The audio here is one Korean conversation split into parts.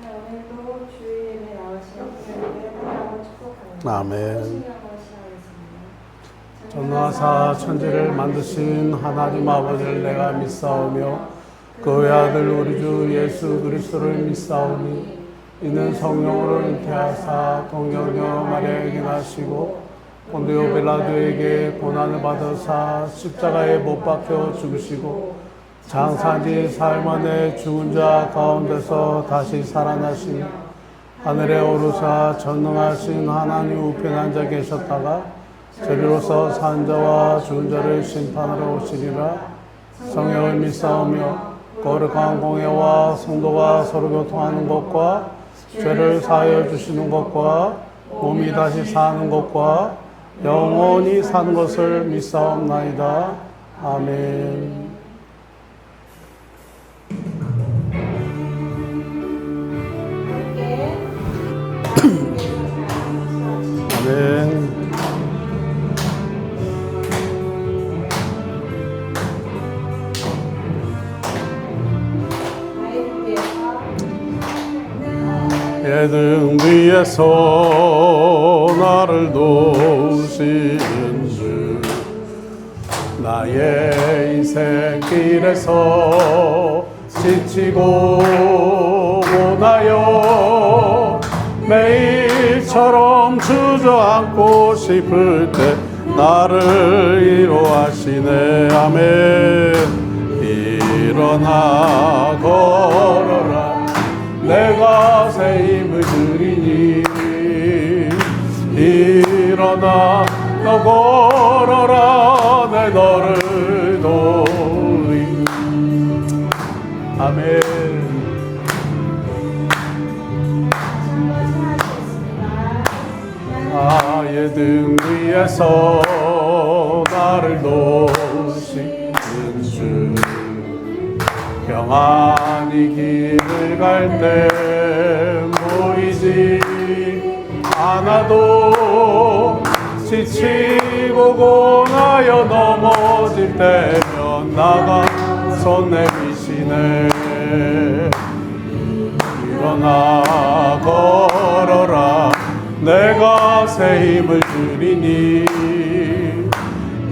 오늘도 주의 예배 나오시는 분들에게 환영하고 축복합니다. 아멘. 전능하사 천지를 만드신 하나님 아버지를 내가 믿사오며 그 외아들 우리 주 예수 그리스도를 믿사오니 이는 성령으로 잉태하사 동정녀 마리아에게 나시고 본디오 빌라도에게 고난을 받으사 십자가에 못 박혀 죽으시고 장사한 지 사흘 만에 죽은 자 가운데서 다시 살아나시며 하늘에 오르사 전능하신 하나님 우편에 앉아 계셨다가 저리로서 산 자와 죽은 자를 심판하러 오시리라. 성령을 믿사오며 거룩한 공예와 성도가 서로 교통하는 것과 죄를 사하여 주시는 것과 몸이 다시 사는 것과 영원히 사는 것을 믿사옵나이다. 아멘. 아멘. 예등 위에서 나를 도우시는 주 나의 인생 길에서 지치고 고나여 매일처럼 주저앉고 싶을 때 나를 위로하시네. 아멘. 일어나 걸어라 내가 새 힘을 드리니 일어나 너 걸어라 내 너를 도우리. 아멘. 예등 위에서 나를 도우시는 주 평안히 길을 갈 때 보이지 않아도 지치고 고나여 넘어질 때면 나가 손 내미시네. 일어나 걸어라 내가 새 힘을 드리니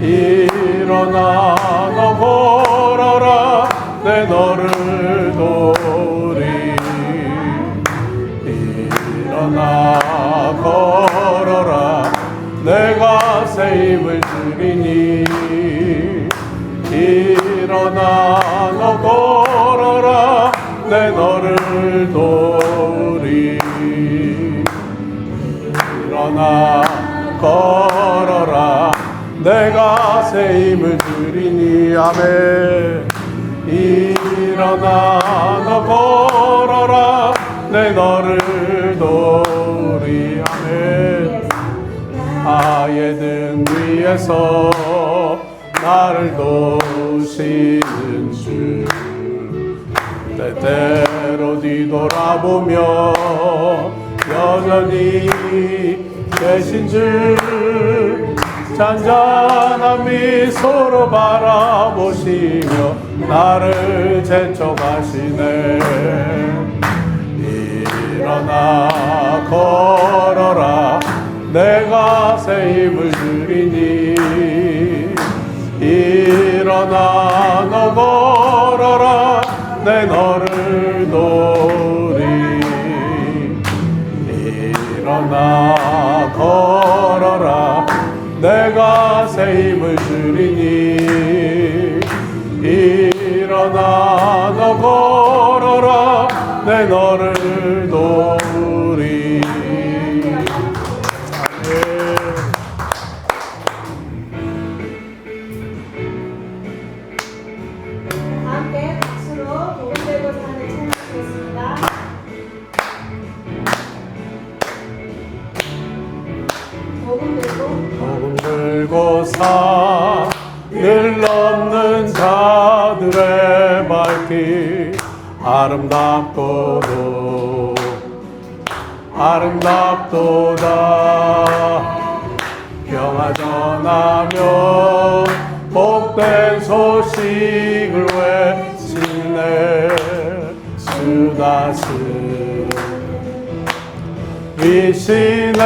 일어나 너 걸어라 내 너를 도우리. 일어나 걸어라 내가 새 힘을 드리니 일어나 너 걸어라 내 너를 도우리. 일어나 걸어라 내가 새 힘을 드리니. 아멘. 일어나 너 걸어라 내 너를 도우리. 아멘. 예등 위에서 나를 도우시는 주 때때로 뒤돌아보며 여전히 계신 줄 잔잔한 미소로 바라보시며 나를 재촉하시네. 일어나 걸어라 내가 새 힘을 드리니 일어나 너 걸어라 내 너를 도우리. 일어나 걸어라 내가 새 힘을 주리니 일어나 너 걸어라 내 너를 도우리. 함께 박수로 복음 들고 사는 찬양하겠습니다. 복음 들고 산을 넘는 자들의 발길 아름답도다. 평화 전하며 복된 소식을 외치네. 주 다스리시네. 이시네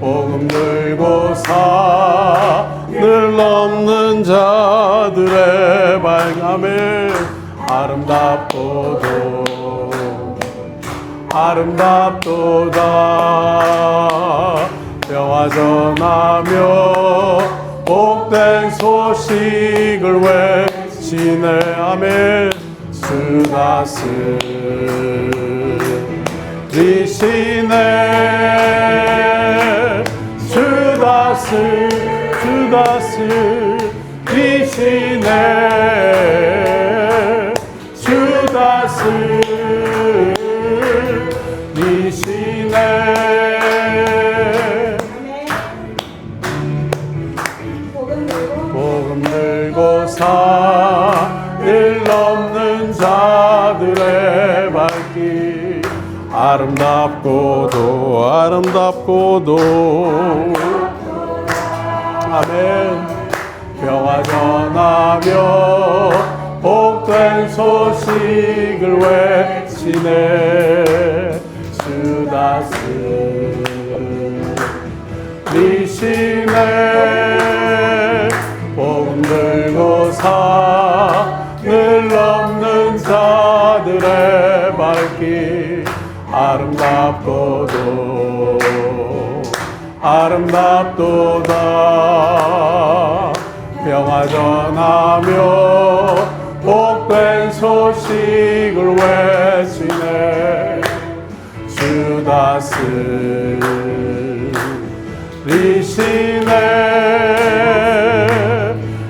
복음 들고 산을 넘는 자들의 발감에 아름답도다 평화 전하며 복된 소식을 외치네 아멘 주 다스리시네 주 다스리시네 주 다스리시네 복음 들고 산을 넘는 자들의 발길 아름답고도 아멘 평화 전하며 복된 소식을 외치네 주 다스리시네 복음 들고 산을 넘는 자들의 발길 아름답도다 평화 전하며 복된 소식을 외치네 주 다스리시네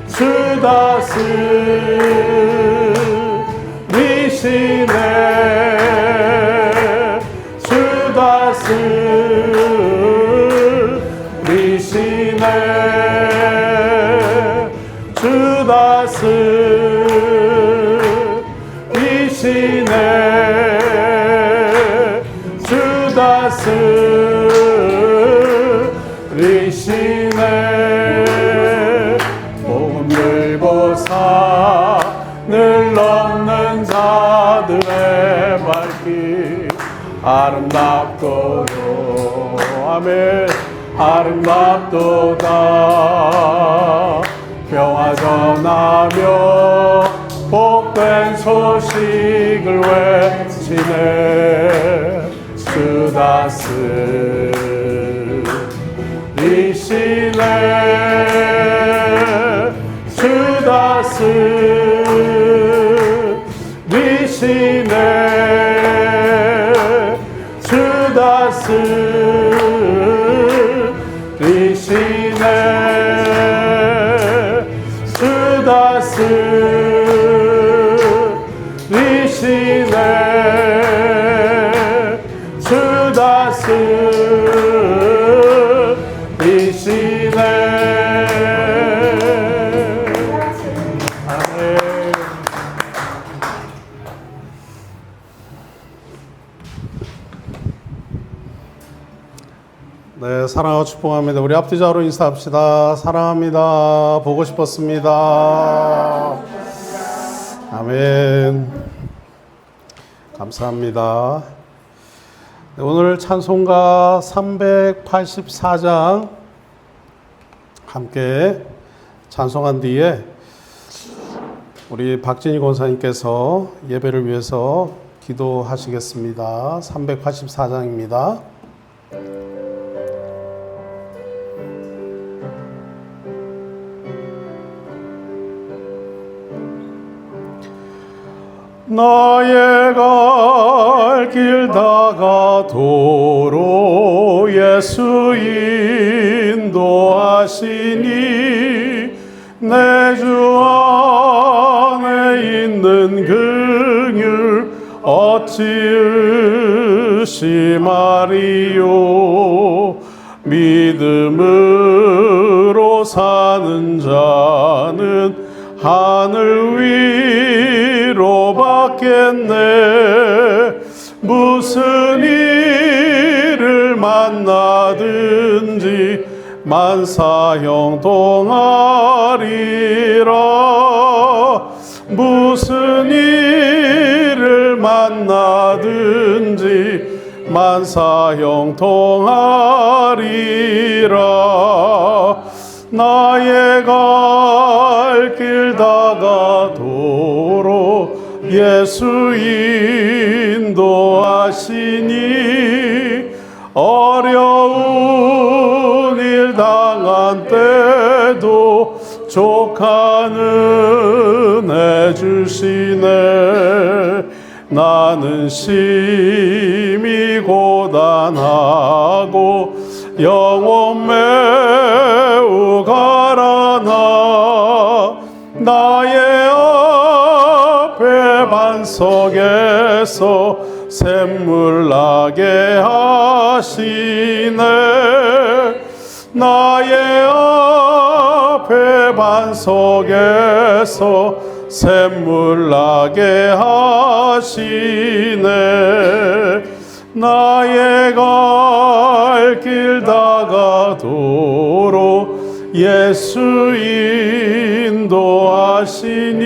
주 다스리시네 주 다스리시네 주 다스리시네 주 다스리시네 복음 들고 산을 넘는 자들의 발길 아름답도도 아멘 아름답도다 평화 전하며 복된 소식을 외치네 주 다스리시네 주 다스리시네 주 다스리시네 주 다스리시네 주 다스리시네 아멘. 네, 사랑하고 축복합니다. 우리 앞뒤자로 인사합시다. 사랑합니다. 보고 싶었습니다. 아멘. 감사합니다. 네, 오늘 찬송가 384장 함께 찬송한 뒤에 우리 박진희 권사님께서 예배를 위해서 기도하시겠습니다. 384장입니다. 나의 갈 길 다가도록 예수 인도하시니 내 주 안에 있는 긍휼 어찌 의심하리요 믿음으로 사는 자는 하늘 위로 받겠네 무슨 일을 만나든지 만사형통하리라 무슨 일을 만나든지 만사 형통하리라. 나의 갈 길 다가도록 예수 인도하시니 어려운 일 당한 때도 족한 은혜 주시네. 나는 심히 고단하고 영혼 매우 가라나 나의 앞에 반석에서 샘물 나게 하시네. 나의 앞에 반석에서 샘물 나게 하시네. 나의 갈 길 다가도록 예수 인도하시니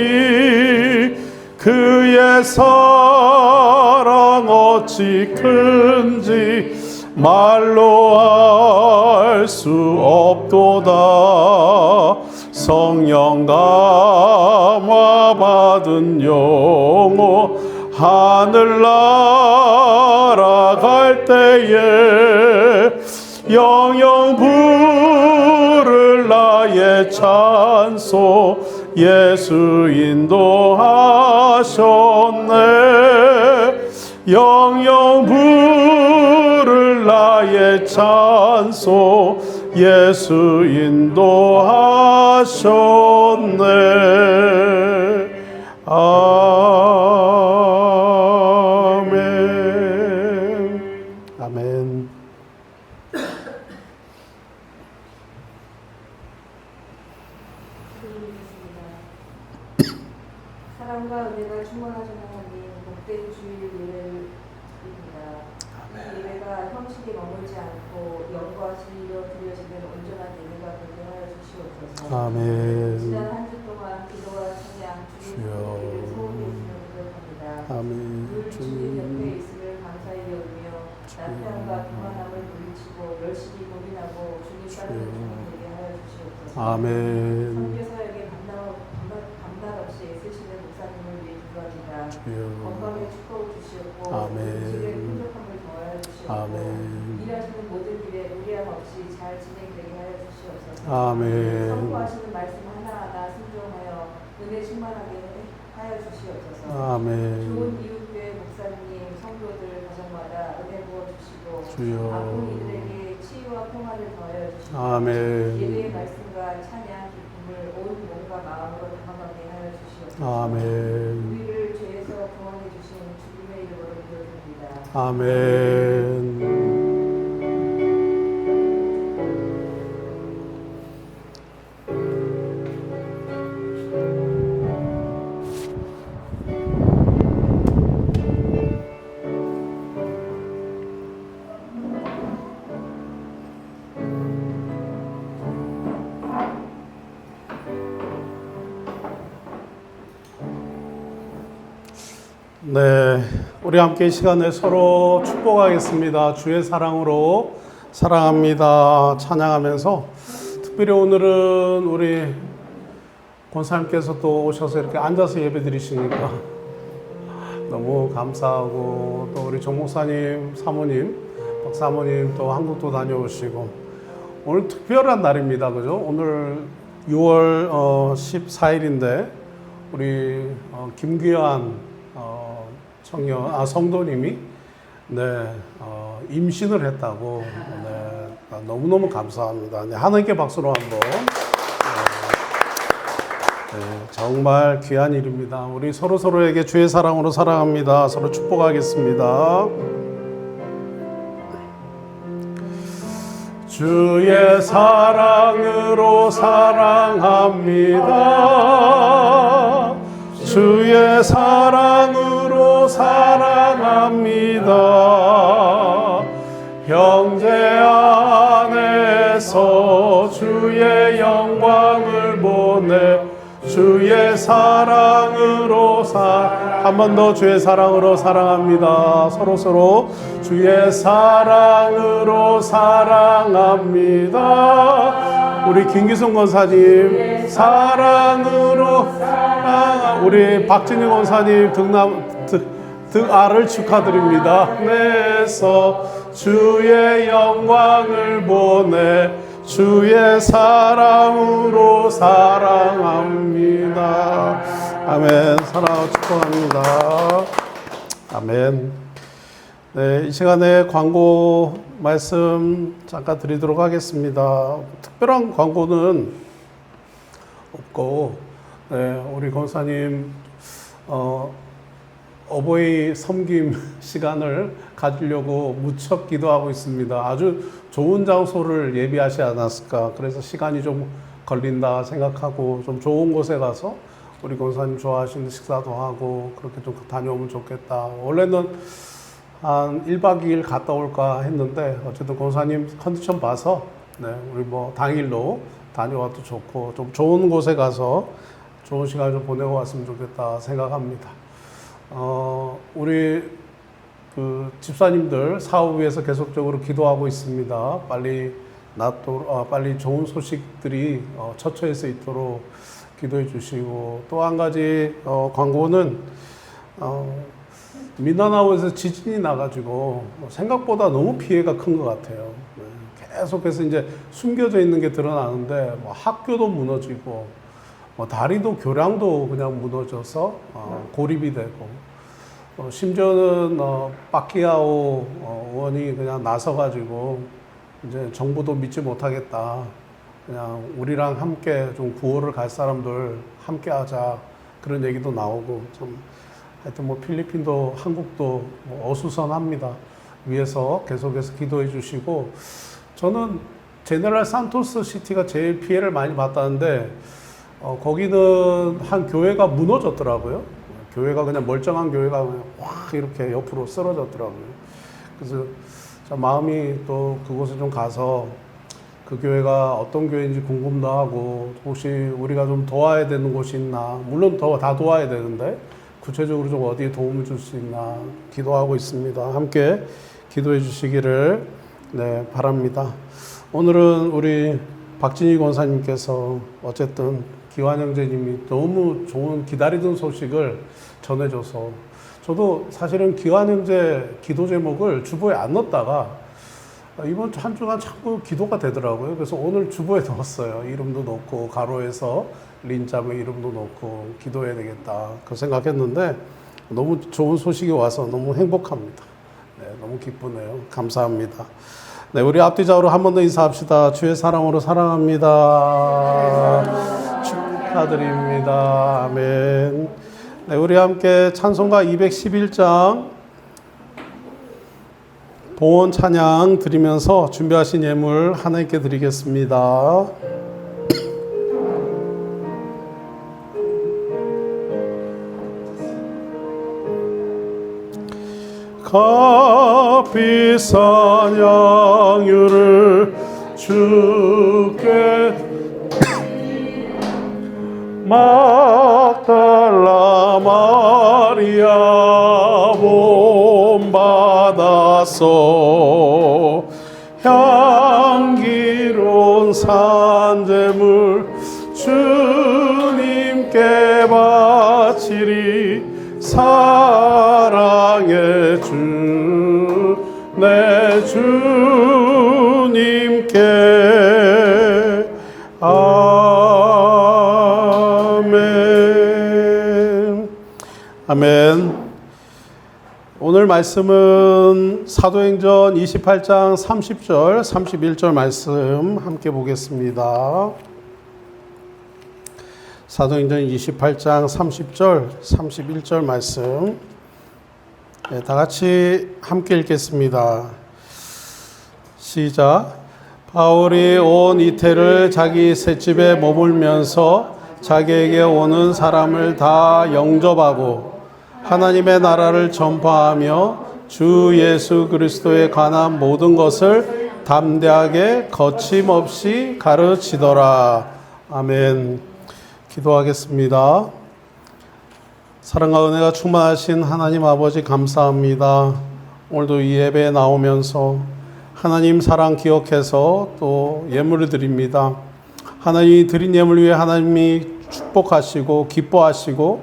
그의 사랑 어찌 큰지 말로 알 수 없도다. 성령 감화 받은 영혼 하늘 날아갈 때에 영영 부를 나의 찬송 예수 인도하셨네. 영영 부를 나의 찬송 예수 인도하셨네. 아멘. 아멘. 사랑과 은혜가 충만하신 하나님, 복된 주일 예배입니다. 이 예배가 형식에 머물지 않고 영과 진리로 드려지는 온전한 예배가 되게 하여 주시옵소서. 아멘. 지난 한 주 동안 기도와 찬양, 주님의 소원을 소원해 주시면 부탁합니다. 아멘. 늘 주님 옆에 있음을 감사히 여기며 나태함과 교만함을 물리치고 열심히 고민하고 주님 따르는 주님 되게 하여 주시옵소서. 아멘. 선교사에게 감당 없이 애쓰시는 목사님을 위해 기도합니다. 건강에 축복을 주시옵고 음식에 풍족함을 더하여 주시옵고 아멘. 일하시는 모든 일에 무리함 없이 잘 진행되게 하여 주시옵소서. 아멘. 선포하시는 말씀 하나하나 순종하여 은혜 충만하게 하여 주시옵소서. 아멘. 좋은 이웃교회 목사님, 성도들 가정마다 은혜 부어 주시고 주여. 아픈 이들에게 치유와 평화를 더하여 주시고 아멘. 예배의 말씀과 찬양 기쁨을 온 몸과 마음으로 담아가게 하여 주시옵소서. 아멘. 우리를 죄에서 구원해 주신 주님의 이름으로 기도드립니다. 아멘. 네, 우리 함께 이 시간에 서로 축복하겠습니다. 주의 사랑으로 사랑합니다 찬양하면서 특별히 오늘은 우리 권사님께서 또 오셔서 이렇게 앉아서 예배 드리시니까 너무 감사하고, 또 우리 정 목사님, 사모님, 박 사모님 또 한국도 다녀오시고 오늘 특별한 날입니다. 그죠? 오늘 6월 14일인데 우리 김귀환 성도님이 임신을 했다고. 너무너무 감사합니다. 하나님께 박수로 한번. 정말 귀한 일입니다. 우리 서로에게 주의 사랑으로 사랑합니다. 서로 축복하겠습니다. 주의 사랑으로 사랑합니다. 주의 사랑으로 사랑합니다. 형제 안에서 주의 영광을 보내 주의 사랑으로 사랑합니다. 한 번 더 주의 사랑으로 사랑합니다. 서로 주의 사랑으로 사랑합니다. 우리 김기성 권사님 사랑으로 우리 박진희 권사님 등알을 축하드립니다. 내서 주의 영광을 보내 주의 사랑으로 사랑합니다. 아멘. 사랑하고 축복합니다. 아멘. 네, 이 시간에 광고 말씀 잠깐 드리도록 하겠습니다. 특별한 광고는 없고, 네, 우리 권사님 어버이 섬김 시간을 가지려고 무척 기도하고 있습니다. 아주 좋은 장소를 예비하지 않았을까. 그래서 시간이 좀 걸린다 생각하고 좀 좋은 곳에 가서 우리 권사님 좋아하시는 식사도 하고 그렇게 좀 다녀오면 좋겠다. 원래는 한 1박 2일 갔다 올까 했는데 어쨌든 권사님 컨디션 봐서 네, 우리 뭐 당일로 다녀와도 좋고 좀 좋은 곳에 가서 좋은 시간 좀 보내고 왔으면 좋겠다 생각합니다. 우리 그 집사님들 사업 위해서 계속적으로 기도하고 있습니다. 빨리 좋은 소식들이 처처할 수 있도록 기도해 주시고 또 한 가지 광고는 미나나오에서 지진이 나가지고 생각보다 너무 피해가 큰 것 같아요. 계속해서 이제 숨겨져 있는 게 드러나는데 뭐 학교도 무너지고 다리도 교량도 그냥 무너져서 고립이 되고 심지어는 빠키아오 의원이 그냥 나서가지고 이제 정부도 믿지 못하겠다. 그냥 우리랑 함께 좀 구호를 갈 사람들 함께 하자. 그런 얘기도 나오고 좀 하여튼 뭐 필리핀도 한국도 뭐 어수선합니다. 위에서 계속해서 기도해 주시고 저는 제네럴 산토스 시티가 제일 피해를 많이 봤다는데 거기는 한 교회가 무너졌더라고요. 교회가 그냥 멀쩡한 교회가 그냥 확 이렇게 옆으로 쓰러졌더라고요. 그래서 마음이 또 그곳에 좀 가서 그 교회가 어떤 교회인지 궁금도 하고 혹시 우리가 좀 도와야 되는 곳이 있나. 물론 다 도와야 되는데 구체적으로 좀 어디에 도움을 줄 수 있나 기도하고 있습니다. 함께 기도해 주시기를 네, 바랍니다. 오늘은 우리 박진희 권사님께서 어쨌든 기환 형제님이 너무 좋은 기다리던 소식을 전해줘서 저도 사실은 기환 형제 기도 제목을 주보에 안 넣었다가 이번 한 주간 자꾸 기도가 되더라고요. 그래서 오늘 주보에 넣었어요. 이름도 넣고 가로에서 린자의 이름도 넣고 기도해야 되겠다 그 생각했는데 너무 좋은 소식이 와서 너무 행복합니다. 네, 너무 기쁘네요. 감사합니다. 네, 우리 앞뒤좌우로 한 번 더 인사합시다. 주의 사랑으로 사랑합니다. 축하드립니다. 아멘. 네, 우리 함께 찬송가 211장 봉헌 찬양 드리면서 준비하신 예물 하나님께 드리겠습니다. 값비싼 양유를 주께 막달라 마리아 본받았소 향기로운 산재물 주님께 바치리 사랑의 주 내 주님께 아멘. 아멘. 오늘 말씀은 사도행전 28장 30절 31절 말씀 함께 보겠습니다. 사도행전 28장 30절 31절 말씀 네, 다 같이 함께 읽겠습니다. 시작. 바울이 온 이태를 자기 셋집에 머물면서 자기에게 오는 사람을 다 영접하고 하나님의 나라를 전파하며 주 예수 그리스도에 관한 모든 것을 담대하게 거침없이 가르치더라. 아멘. 기도하겠습니다. 사랑과 은혜가 충만하신 하나님 아버지 감사합니다. 오늘도 이 예배에 나오면서 하나님 사랑 기억해서 또 예물을 드립니다. 하나님이 드린 예물 위에 하나님이 축복하시고 기뻐하시고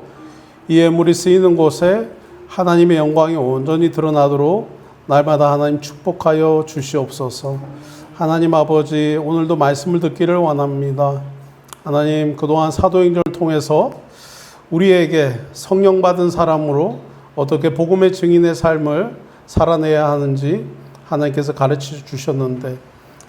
이 예물이 쓰이는 곳에 하나님의 영광이 온전히 드러나도록 날마다 하나님 축복하여 주시옵소서. 하나님 아버지, 오늘도 말씀을 듣기를 원합니다. 하나님, 그동안 사도행전을 통해서 우리에게 성령 받은 사람으로 어떻게 복음의 증인의 삶을 살아내야 하는지 하나님께서 가르쳐 주셨는데,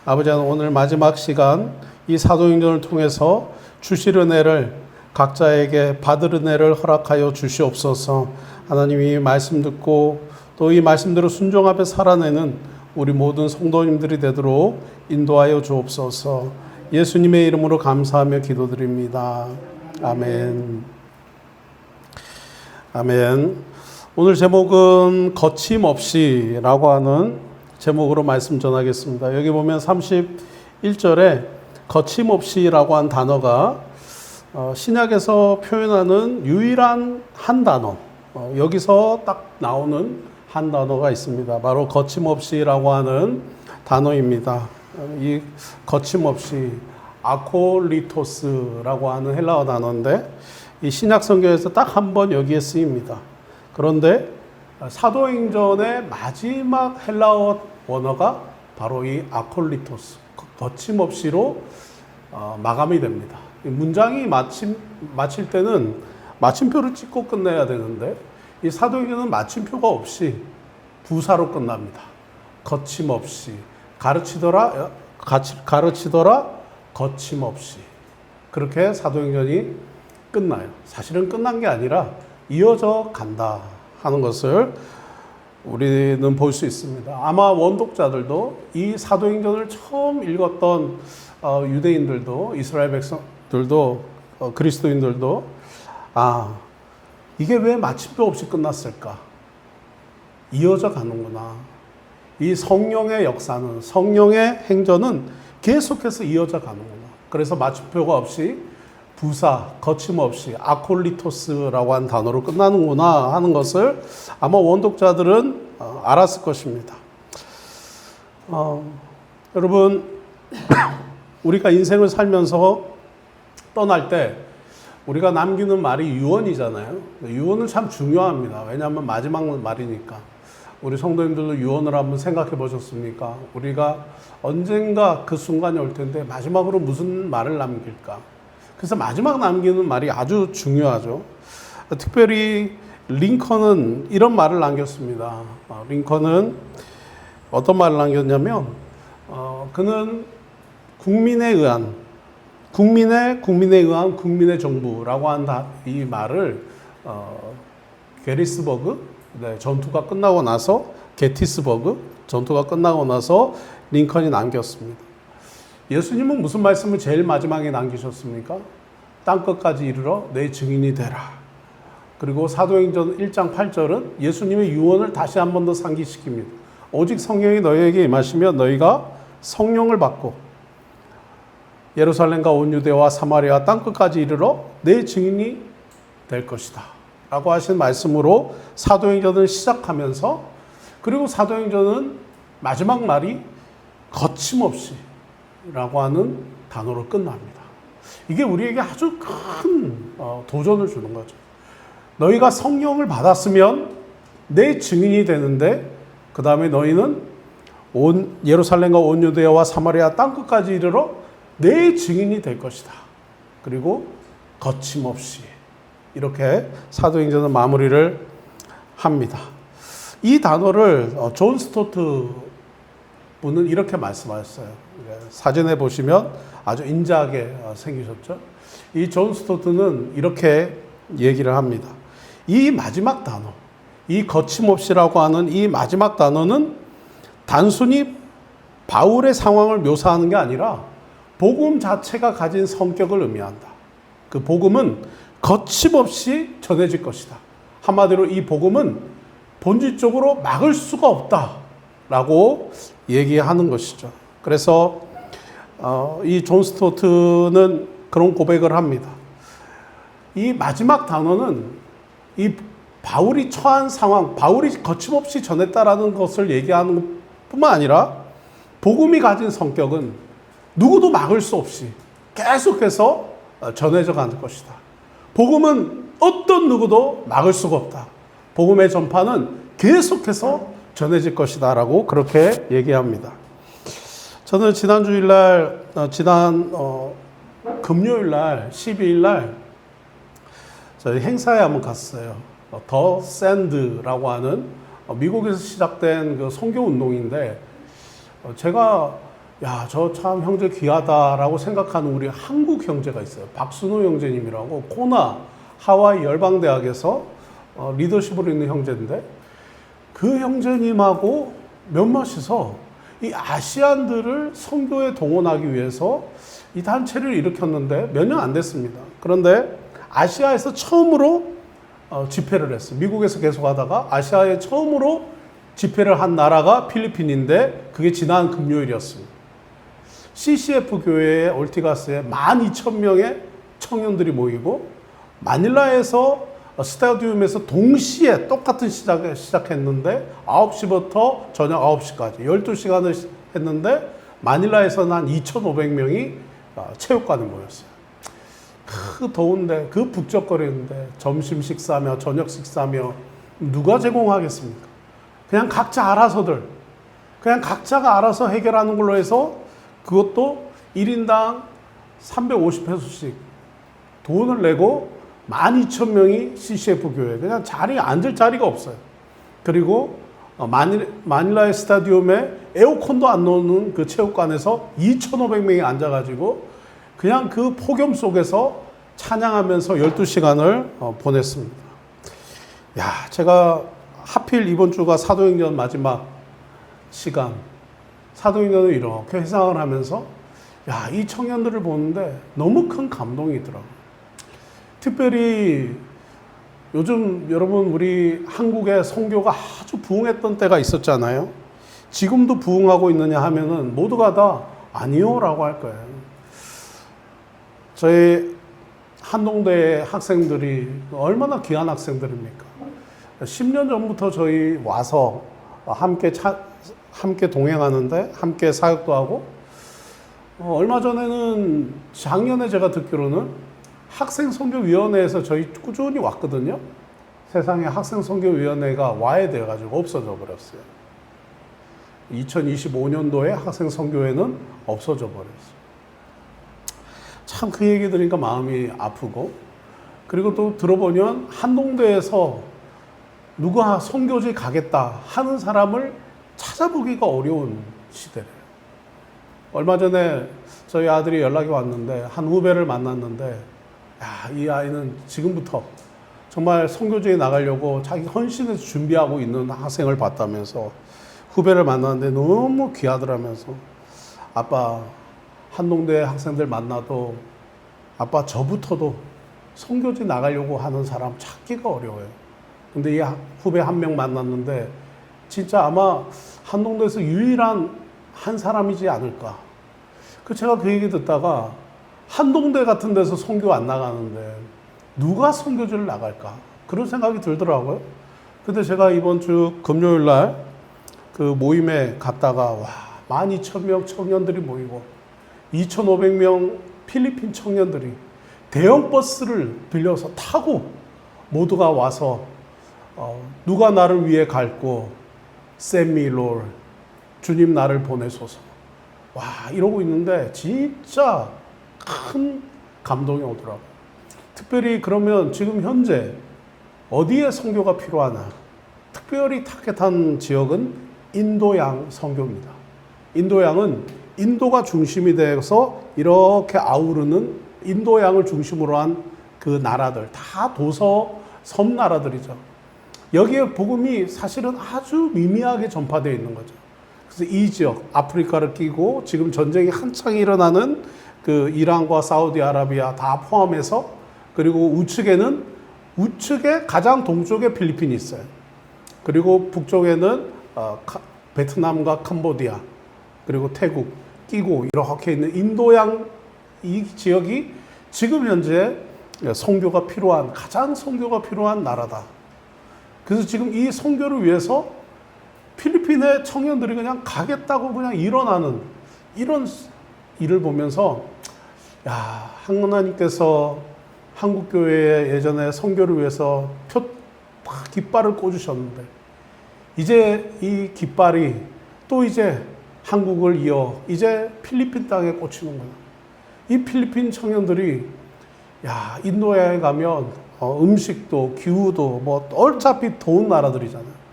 아버지, 오늘 마지막 시간 이 사도행전을 통해서 주실 은혜를 각자에게 받을 은혜를 허락하여 주시옵소서. 하나님이 말씀 듣고 또 이 말씀대로 순종하며 살아내는 우리 모든 성도님들이 되도록 인도하여 주옵소서. 예수님의 이름으로 감사하며 기도드립니다. 아멘. 아멘. 오늘 제목은 거침없이라고 하는 제목으로 말씀 전하겠습니다. 여기 보면 31절에 거침없이라고 한 단어가 신약에서 표현하는 유일한 한 단어, 여기서 딱 나오는 한 단어가 있습니다. 바로 거침없이라고 하는 단어입니다. 이 거침없이 아콜리토스라고 하는 헬라어 단어인데 이 신약 성경에서 딱 한 번 여기에 쓰입니다. 그런데 사도행전의 마지막 헬라어 원어가 바로 이 아콜리토스, 거침없이로 마감이 됩니다. 문장이 마칠 때는 마침표를 찍고 끝내야 되는데 이 사도행전은 마침표가 없이 부사로 끝납니다. 거침없이 가르치더라 거침없이 그렇게 사도행전이 끝나요. 사실은 끝난 게 아니라 이어져 간다 하는 것을 우리는 볼 수 있습니다. 아마 원독자들도 이 사도행전을 처음 읽었던 유대인들도 이스라엘 백성들도 그리스도인들도 이게 왜 마침표 없이 끝났을까? 이어져 가는구나. 이 성령의 역사는, 성령의 행전은 계속해서 이어져 가는구나. 그래서 마침표가 없이 부사, 거침없이 아콜리토스라고 한 단어로 끝나는구나 하는 것을 아마 원독자들은 알았을 것입니다. 여러분, 우리가 인생을 살면서 떠날 때 우리가 남기는 말이 유언이잖아요. 유언은 참 중요합니다. 왜냐하면 마지막 말이니까. 우리 성도님들도 유언을 한번 생각해 보셨습니까? 우리가 언젠가 그 순간이 올 텐데 마지막으로 무슨 말을 남길까? 그래서 마지막 남기는 말이 아주 중요하죠. 특별히 링컨은 이런 말을 남겼습니다. 링컨은 어떤 말을 남겼냐면 그는 국민에 의한 국민의 정부라고 한 이 말을 게리스버그 전투가 끝나고 나서 게티스버그 전투가 끝나고 나서 링컨이 남겼습니다. 예수님은 무슨 말씀을 제일 마지막에 남기셨습니까? 땅끝까지 이르러 내 증인이 되라. 그리고 사도행전 1장 8절은 예수님의 유언을 다시 한 번 더 상기시킵니다. 오직 성령이 너희에게 임하시면 너희가 성령을 받고 예루살렘과 온 유대와 사마리아 땅끝까지 이르러 내 증인이 될 것이다 라고 하신 말씀으로 사도행전을 시작하면서, 그리고 사도행전은 마지막 말이 거침없이 라고 하는 단어로 끝납니다. 이게 우리에게 아주 큰 도전을 주는 거죠. 너희가 성령을 받았으면 내 증인이 되는데 그 다음에 너희는 온 예루살렘과 온 유대와 사마리아 땅끝까지 이르러 내 증인이 될 것이다. 그리고 거침없이, 이렇게 사도행전은 마무리를 합니다. 이 단어를 존 스토트 분은 이렇게 말씀하셨어요. 사진에 보시면 아주 인자하게 생기셨죠. 이 존 스토트는 이렇게 얘기를 합니다. 이 마지막 단어, 이 거침없이라고 하는 이 마지막 단어는 단순히 바울의 상황을 묘사하는 게 아니라 복음 자체가 가진 성격을 의미한다. 그 복음은 거침없이 전해질 것이다. 한마디로 이 복음은 본질적으로 막을 수가 없다라고 얘기하는 것이죠. 그래서 이 존 스토트는 그런 고백을 합니다. 이 마지막 단어는 이 바울이 처한 상황, 바울이 거침없이 전했다라는 것을 얘기하는 뿐만 아니라 복음이 가진 성격은 누구도 막을 수 없이 계속해서 전해져 가는 것이다. 복음은 어떤 누구도 막을 수가 없다. 복음의 전파는 계속해서 전해질 것이다 라고 그렇게 얘기합니다. 저는 지난 주일날, 금요일날 12일날 저희 행사에 한번 갔어요. 더 샌드라고 하는 미국에서 시작된 그 선교 운동인데, 제가 저 참 형제 귀하다라고 생각하는 우리 한국 형제가 있어요. 박순호 형제님이라고 코나 하와이 열방대학에서 리더십으로 있는 형제인데, 그 형제님하고 몇몇이서 이 아시안들을 선교에 동원하기 위해서 이 단체를 일으켰는데 몇 년 안 됐습니다. 그런데 아시아에서 처음으로 집회를 했어요. 미국에서 계속 하다가 아시아에 처음으로 집회를 한 나라가 필리핀인데 그게 지난 금요일이었습니다. CCF 교회의 올티가스에 12,000명의 청년들이 모이고 마닐라에서 스타디움에서 동시에 똑같은 시작했는데 9시부터 저녁 9시까지 12시간을 했는데 마닐라에서는 한 2,500명이 체육관에 모였어요. 그 더운데, 그 북적거리는데 점심 식사며 저녁 식사며 누가 제공하겠습니까? 그냥 각자 알아서들, 그냥 각자가 알아서 해결하는 걸로 해서 그것도 1인당 350페소씩 돈을 내고 12,000명이 CCF 교회, 그냥 앉을 자리가 없어요. 그리고 마닐라의 스타디움에 에어컨도 안 넣는 그 체육관에서 2,500명이 앉아가지고 그냥 그 폭염 속에서 찬양하면서 12시간을 보냈습니다. 제가 하필 이번 주가 사도행전 마지막 시간, 사도행전을 이렇게 회상을 하면서 이 청년들을 보는데 너무 큰 감동이 있더라고요. 특별히 요즘 여러분 우리 한국의 선교가 아주 부흥했던 때가 있었잖아요. 지금도 부흥하고 있느냐 하면은 모두가 다 아니요 라고 할 거예요. 저희 한동대 학생들이 얼마나 귀한 학생들입니까? 10년 전부터 저희 와서 함께 동행하는데 함께 사역도 하고, 얼마 전에는 작년에 제가 듣기로는 학생선교위원회에서 저희 꾸준히 왔거든요. 세상에 학생선교위원회가 와해되어가지고 없어져 버렸어요. 2025년도에 학생선교회는 없어져 버렸어요. 참 그 얘기 들으니까 마음이 아프고, 그리고 또 들어보면 한동대에서 누가 선교지 가겠다 하는 사람을 찾아보기가 어려운 시대래요. 얼마 전에 저희 아들이 연락이 왔는데 한 후배를 만났는데 이 아이는 지금부터 정말 선교지에 나가려고 자기 헌신해서 준비하고 있는 학생을 봤다면서 후배를 만났는데 너무 귀하더라면서 아빠 한동대 학생들 만나도 아빠 저부터도 선교지 나가려고 하는 사람 찾기가 어려워요. 근데 이 후배 한 명 만났는데 진짜 아마 한동대에서 유일한 한 사람이지 않을까. 제가 그 얘기 듣다가 한동대 같은 데서 선교 안 나가는데 누가 선교지를 나갈까? 그런 생각이 들더라고요. 근데 제가 이번 주 금요일 날 그 모임에 갔다가 12,000명 청년들이 모이고 2,500명 필리핀 청년들이 대형 버스를 빌려서 타고 모두가 와서 누가 나를 위해 갈고 셈미 롤 주님 나를 보내소서 이러고 있는데 진짜 큰 감동이 오더라고요. 특별히 그러면 지금 현재 어디에 선교가 필요하나? 특별히 타겟한 지역은 인도양 선교입니다. 인도양은 인도가 중심이 돼서 이렇게 아우르는 인도양을 중심으로 한 그 나라들, 다 도서 섬 나라들이죠. 여기에 복음이 사실은 아주 미미하게 전파되어 있는 거죠. 그래서 이 지역, 아프리카를 끼고 지금 전쟁이 한창 일어나는 그 이란과 사우디아라비아 다 포함해서, 그리고 우측에 가장 동쪽에 필리핀이 있어요. 그리고 북쪽에는 베트남과 캄보디아, 그리고 태국 끼고 이렇게 있는 인도양 이 지역이 지금 현재 선교가 필요한, 가장 선교가 필요한 나라다. 그래서 지금 이 선교를 위해서 필리핀의 청년들이 그냥 가겠다고 그냥 일어나는 이런 일을 보면서, 야, 하나님께서 한국교회에 예전에 선교를 위해서 깃발을 꽂으셨는데, 이제 이 깃발이 또 이제 한국을 이어 이제 필리핀 땅에 꽂히는구나. 이 필리핀 청년들이, 야, 인도에 가면 음식도 기후도 뭐 어차피 더운 나라들이잖아요.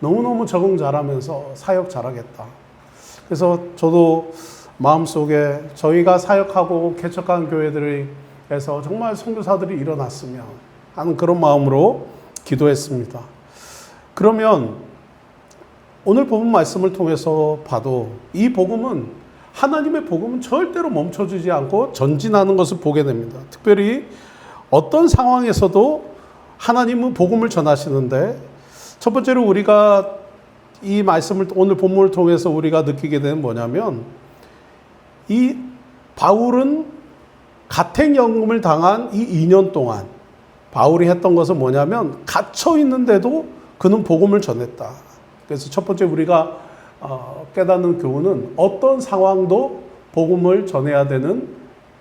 너무너무 적응 잘하면서 사역 잘하겠다. 그래서 저도 마음속에 저희가 사역하고 개척한 교회들에서 정말 선교사들이 일어났으면 하는 그런 마음으로 기도했습니다. 그러면 오늘 본문 말씀을 통해서 봐도 이 복음은, 하나님의 복음은 절대로 멈춰지지 않고 전진하는 것을 보게 됩니다. 특별히 어떤 상황에서도 하나님은 복음을 전하시는데, 첫 번째로 우리가 이 말씀을, 오늘 본문을 통해서 우리가 느끼게 되는 뭐냐면, 이 바울은 가택연금을 당한 이 2년 동안 바울이 했던 것은 뭐냐면, 갇혀 있는데도 그는 복음을 전했다. 그래서 첫 번째 우리가 깨닫는 교훈은 어떤 상황도 복음을 전해야 되는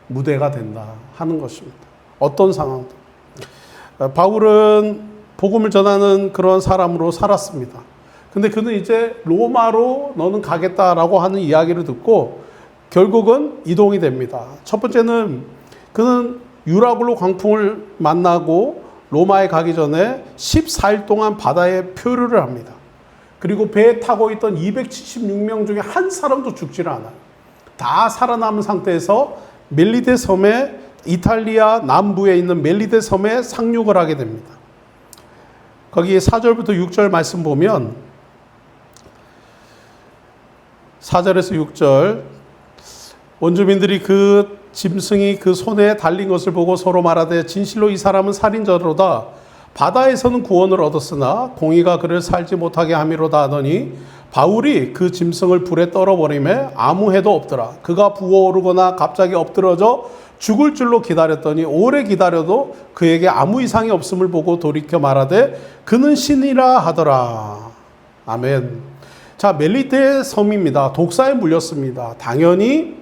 무대가 된다 하는 것입니다. 어떤 상황도. 바울은 복음을 전하는 그런 사람으로 살았습니다. 근데 그는 이제 로마로 너는 가겠다라고 하는 이야기를 듣고 결국은 이동이 됩니다. 첫 번째는 그는 유라굴로 광풍을 만나고 로마에 가기 전에 14일 동안 바다에 표류를 합니다. 그리고 배에 타고 있던 276명 중에 한 사람도 죽지를 않아요. 다 살아남은 상태에서 멜리데 섬에, 이탈리아 남부에 있는 멜리데 섬에 상륙을 하게 됩니다. 거기 4절부터 6절 말씀 보면, 4절에서 6절, 원주민들이 그 짐승이 그 손에 달린 것을 보고 서로 말하되 진실로 이 사람은 살인자로다. 바다에서는 구원을 얻었으나 공의가 그를 살지 못하게 함이로다 하더니 바울이 그 짐승을 불에 떨어버리매 아무 해도 없더라. 그가 부어오르거나 갑자기 엎드러져 죽을 줄로 기다렸더니 오래 기다려도 그에게 아무 이상이 없음을 보고 돌이켜 말하되 그는 신이라 하더라. 아멘. 자, 멜리데 섬입니다. 독사에 물렸습니다. 당연히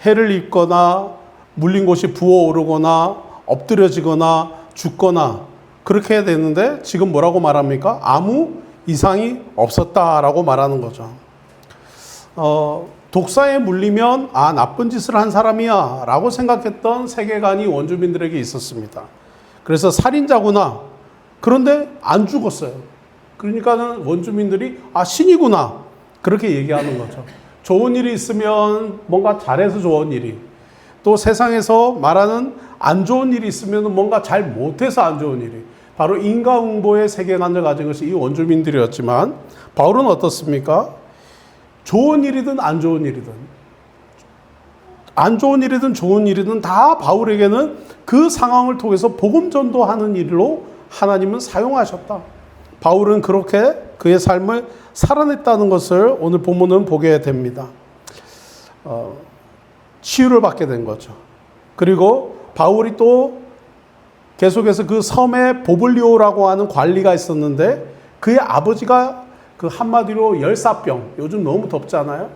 해를 입거나 물린 곳이 부어오르거나 엎드려지거나 죽거나 그렇게 해야 되는데 지금 뭐라고 말합니까? 아무 이상이 없었다라고 말하는 거죠. 독사에 물리면 나쁜 짓을 한 사람이야 라고 생각했던 세계관이 원주민들에게 있었습니다. 그래서 살인자구나. 그런데 안 죽었어요. 그러니까는 원주민들이 신이구나 그렇게 얘기하는 거죠. 좋은 일이 있으면 뭔가 잘해서 좋은 일이, 또 세상에서 말하는 안 좋은 일이 있으면 뭔가 잘 못해서 안 좋은 일이, 바로 인과응보의 세계관을 가진 것이 이 원주민들이었지만 바울은 어떻습니까? 좋은 일이든 안 좋은 일이든, 안 좋은 일이든 좋은 일이든 다 바울에게는 그 상황을 통해서 복음 전도하는 일로 하나님은 사용하셨다. 바울은 그렇게 그의 삶을 살아냈다는 것을 오늘 본문은 보게 됩니다. 치유를 받게 된 거죠. 그리고 바울이 또 계속해서 그 섬에 보블리오라고 하는 관리가 있었는데 그의 아버지가 그 한마디로 열사병, 요즘 너무 덥잖아요.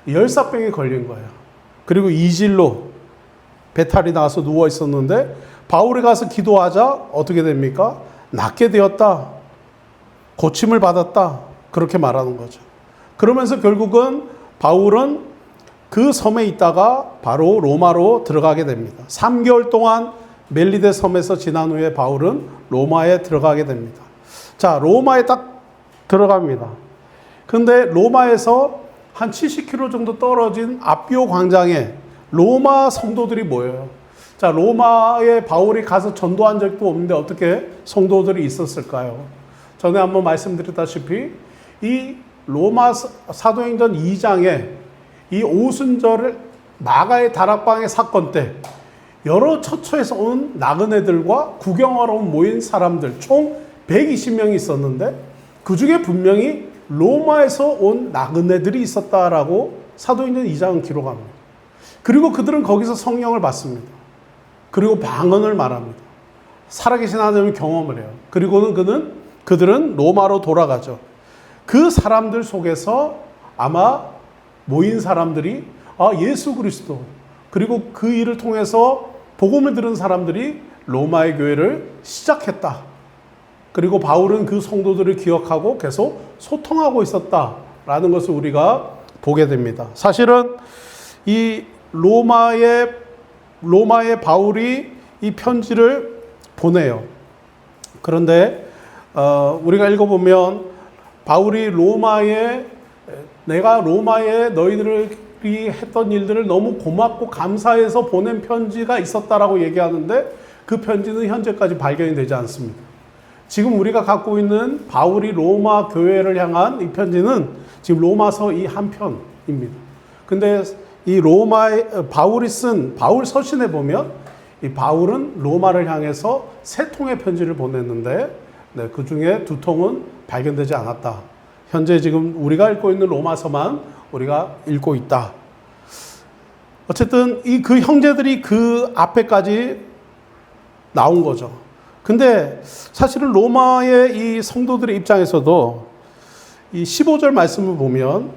열사병에 걸린 거예요. 그리고 이질로 배탈이 나서 누워 있었는데 바울이 가서 기도하자 어떻게 됩니까? 낫게 되었다. 고침을 받았다. 그렇게 말하는 거죠. 그러면서 결국은 바울은 그 섬에 있다가 바로 로마로 들어가게 됩니다. 3개월 동안 멜리데 섬에서 지난 후에 바울은 로마에 들어가게 됩니다. 자, 로마에 딱 들어갑니다. 근데 로마에서 한 70km 정도 떨어진 아비오 광장에 로마 성도들이 모여요. 자, 로마에 바울이 가서 전도한 적도 없는데 어떻게 성도들이 있었을까요? 전에 한번 말씀드렸다시피 이 로마 사도행전 2장에 이 오순절 마가의 다락방의 사건 때 여러 처처에서 온 나그네들과 구경하러 모인 사람들 총 120명이 있었는데 그 중에 분명히 로마에서 온 나그네들이 있었다라고 사도행전 2장은 기록합니다. 그리고 그들은 거기서 성령을 받습니다. 그리고 방언을 말합니다. 살아계신 하나님을 경험을 해요. 그리고는 그들은 로마로 돌아가죠. 그 사람들 속에서 아마 모인 사람들이 예수 그리스도, 그리고 그 일을 통해서 복음을 들은 사람들이 로마의 교회를 시작했다. 그리고 바울은 그 성도들을 기억하고 계속 소통하고 있었다라는 것을 우리가 보게 됩니다. 사실은 이 로마의 바울이 이 편지를 보내요. 그런데 우리가 읽어보면 바울이 내가 로마에 너희들이 했던 일들을 너무 고맙고 감사해서 보낸 편지가 있었다라고 얘기하는데 그 편지는 현재까지 발견이 되지 않습니다. 지금 우리가 갖고 있는 바울이 로마 교회를 향한 이 편지는 지금 로마서 이 한 편입니다. 근데 이 바울이 쓴 바울 서신에 보면 이 바울은 로마를 향해서 3통의 편지를 보냈는데 그 중에 2통은 발견되지 않았다. 현재 지금 우리가 읽고 있는 로마서만 우리가 읽고 있다. 어쨌든 그 형제들이 그 앞에까지 나온 거죠. 근데 사실은 로마의 이 성도들의 입장에서도 이 15절 말씀을 보면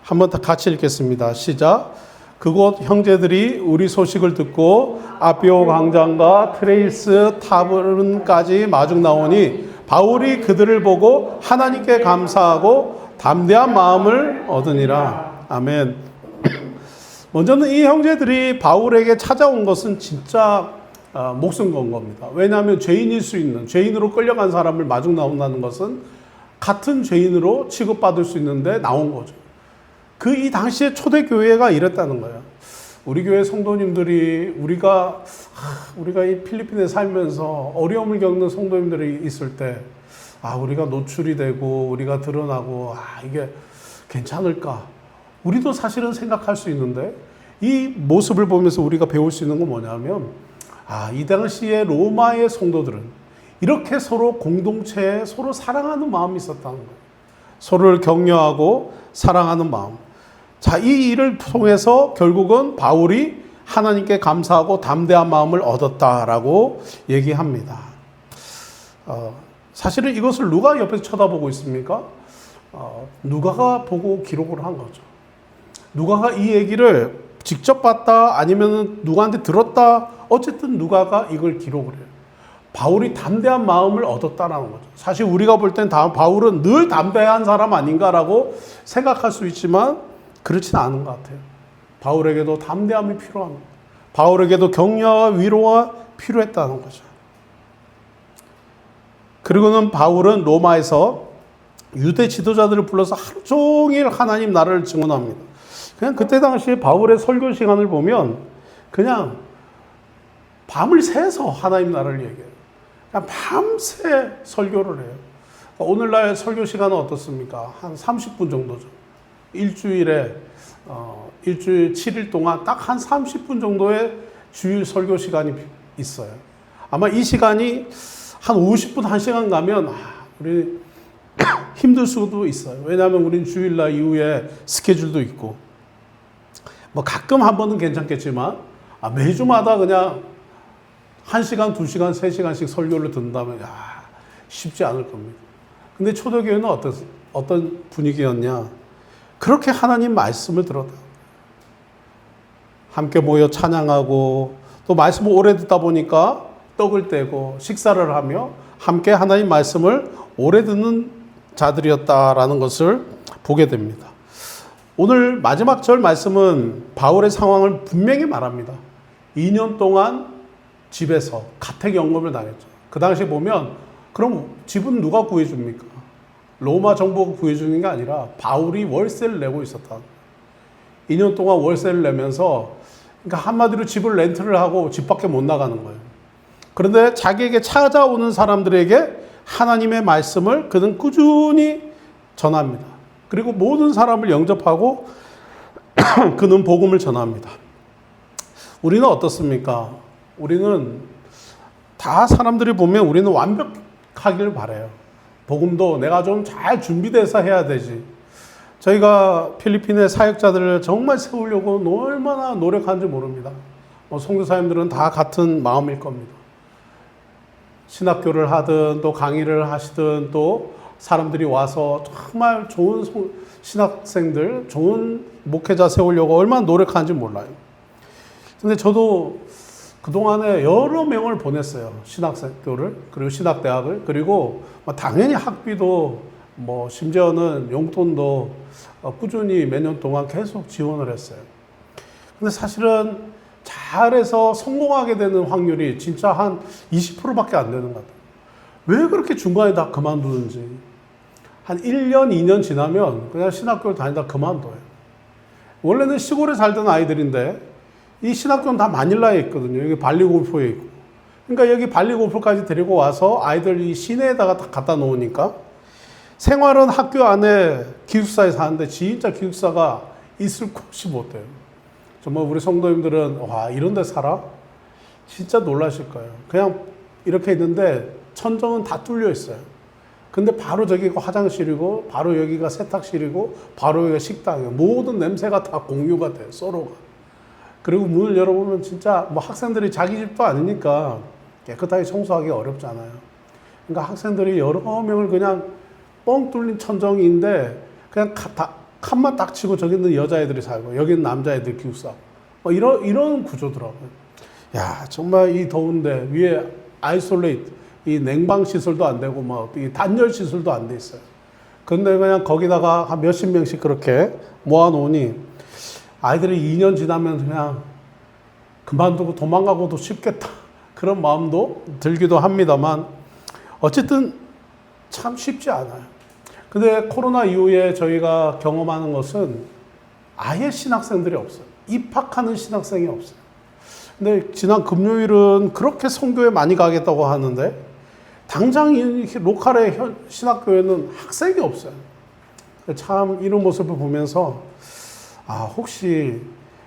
한번 다 같이 읽겠습니다. 시작. 그곳 형제들이 우리 소식을 듣고 아비오 광장과 트레이스 타브른까지 마중 나오니 바울이 그들을 보고 하나님께 감사하고 담대한 마음을 얻으니라. 아멘. 먼저는 이 형제들이 바울에게 찾아온 것은 진짜 목숨 건 겁니다. 왜냐하면 죄인일 수 있는, 죄인으로 끌려간 사람을 마중 나온다는 것은 같은 죄인으로 취급받을 수 있는데 나온 거죠. 이 당시에 초대교회가 이랬다는 거예요. 우리 교회 성도님들이 우리가 이 필리핀에 살면서 어려움을 겪는 성도님들이 있을 때 우리가 노출이 되고 우리가 드러나고 이게 괜찮을까? 우리도 사실은 생각할 수 있는데 이 모습을 보면서 우리가 배울 수 있는 건 뭐냐면 이 당시에 로마의 성도들은 이렇게 서로 공동체에 서로 사랑하는 마음이 있었다는 거예요. 서로를 격려하고 사랑하는 마음. 자, 이 일을 통해서 결국은 바울이 하나님께 감사하고 담대한 마음을 얻었다라고 얘기합니다. 사실은 이것을 누가 옆에서 쳐다보고 있습니까? 누가가 보고 기록을 한 거죠. 누가가 이 얘기를 직접 봤다 아니면 누구한테 들었다, 어쨌든 누가가 이걸 기록을 해요. 바울이 담대한 마음을 얻었다라는 거죠. 사실 우리가 볼 땐 바울은 늘 담대한 사람 아닌가라고 생각할 수 있지만 그렇지는 않은 것 같아요. 바울에게도 담대함이 필요합니다. 바울에게도 격려와 위로가 필요했다는 거죠. 그리고는 바울은 로마에서 유대 지도자들을 불러서 하루 종일 하나님 나라를 증언합니다. 그냥 그때 당시에 바울의 설교 시간을 보면 그냥 밤을 새서 하나님 나라를 얘기해요. 그냥 밤새 설교를 해요. 오늘날 설교 시간은 어떻습니까? 한 30분 정도죠. 일주일 7일 동안 딱 한 30분 정도의 주일 설교 시간이 있어요. 아마 이 시간이 한 50분, 1시간 가면 우리 힘들 수도 있어요. 왜냐하면 우린 주일날 이후에 스케줄도 있고 가끔 한 번은 괜찮겠지만 매주마다 그냥 1시간, 2시간, 3시간씩 설교를 듣는다면 쉽지 않을 겁니다. 근데 초대교회는 어떤 분위기였냐? 그렇게 하나님 말씀을 들었다. 함께 모여 찬양하고 또 말씀을 오래 듣다 보니까 떡을 떼고 식사를 하며 함께 하나님 말씀을 오래 듣는 자들이었다라는 것을 보게 됩니다. 오늘 마지막 절 말씀은 바울의 상황을 분명히 말합니다. 2년 동안 집에서 가택 연금을 당했죠. 그 당시에 보면 그럼 집은 누가 구해줍니까? 로마 정부가 구해주는 게 아니라 바울이 월세를 내고 있었다. 2년 동안 월세를 내면서 그러니까 한마디로 집을 렌트를 하고 집 밖에 못 나가는 거예요. 그런데 자기에게 찾아오는 사람들에게 하나님의 말씀을 그는 꾸준히 전합니다. 그리고 모든 사람을 영접하고 그는 복음을 전합니다. 우리는 어떻습니까? 우리는 다 사람들이 보면 우리는 완벽하기를 바라요. 복음도 내가 좀 잘 준비돼서 해야 되지. 저희가 필리핀의 사역자들을 정말 세우려고 얼마나 노력하는지 모릅니다. 선교사님들은 다 같은 마음일 겁니다. 신학교를 하든 또 강의를 하시든 또 사람들이 와서 정말 좋은 신학생들, 좋은 목회자 세우려고 얼마나 노력하는지 몰라요. 근데 저도 그동안에 여러 명을 보냈어요. 신학교를, 그리고 신학대학을, 그리고 당연히 학비도 심지어는 용돈도 꾸준히 몇 년 동안 계속 지원을 했어요. 근데 사실은 잘해서 성공하게 되는 확률이 진짜 한 20%밖에 안 되는 것 같아요. 왜 그렇게 중간에 다 그만두는지. 한 1년, 2년 지나면 그냥 신학교를 다니다 그만둬요. 원래는 시골에 살던 아이들인데 이 신학교는 다 마닐라에 있거든요. 여기 발리골프에 있고. 그러니까 여기 발리골프까지 데리고 와서 아이들 이 시내에다가 다 갖다 놓으니까 생활은 학교 안에 기숙사에 사는데 진짜 기숙사가 있을 곳이 못 돼요. 정말 우리 성도님들은 와 이런 데 살아? 진짜 놀라실 거예요. 그냥 이렇게 있는데 천정은 다 뚫려 있어요. 근데 바로 저기가 화장실이고 바로 여기가 세탁실이고 바로 여기가 식당이에요. 모든 냄새가 다 공유가 돼요. 서로가. 그리고 문을 열어보면 진짜 학생들이 자기 집도 아니니까 깨끗하게 청소하기 어렵잖아요. 그러니까 학생들이 여러 명을 그냥 뻥 뚫린 천정인데 그냥 칸만 딱 치고 저기는 여자애들이 살고 여기는 남자애들 기숙사. 이런 구조더라고요. 야 정말 이 더운데 위에 아이솔레이트 이 냉방 시설도 안 되고 이 단열 시설도 안 돼 있어요. 근데 그냥 거기다가 한 몇십 명씩 그렇게 모아놓으니 아이들이 2년 지나면 그냥 그만두고 도망가고도 쉽겠다. 그런 마음도 들기도 합니다만 어쨌든 참 쉽지 않아요. 근데 코로나 이후에 저희가 경험하는 것은 아예 신학생들이 없어요. 입학하는 신학생이 없어요. 근데 지난 금요일은 그렇게 선교에 많이 가겠다고 하는데 당장 이 로컬의 신학교에는 학생이 없어요. 참 이런 모습을 보면서 혹시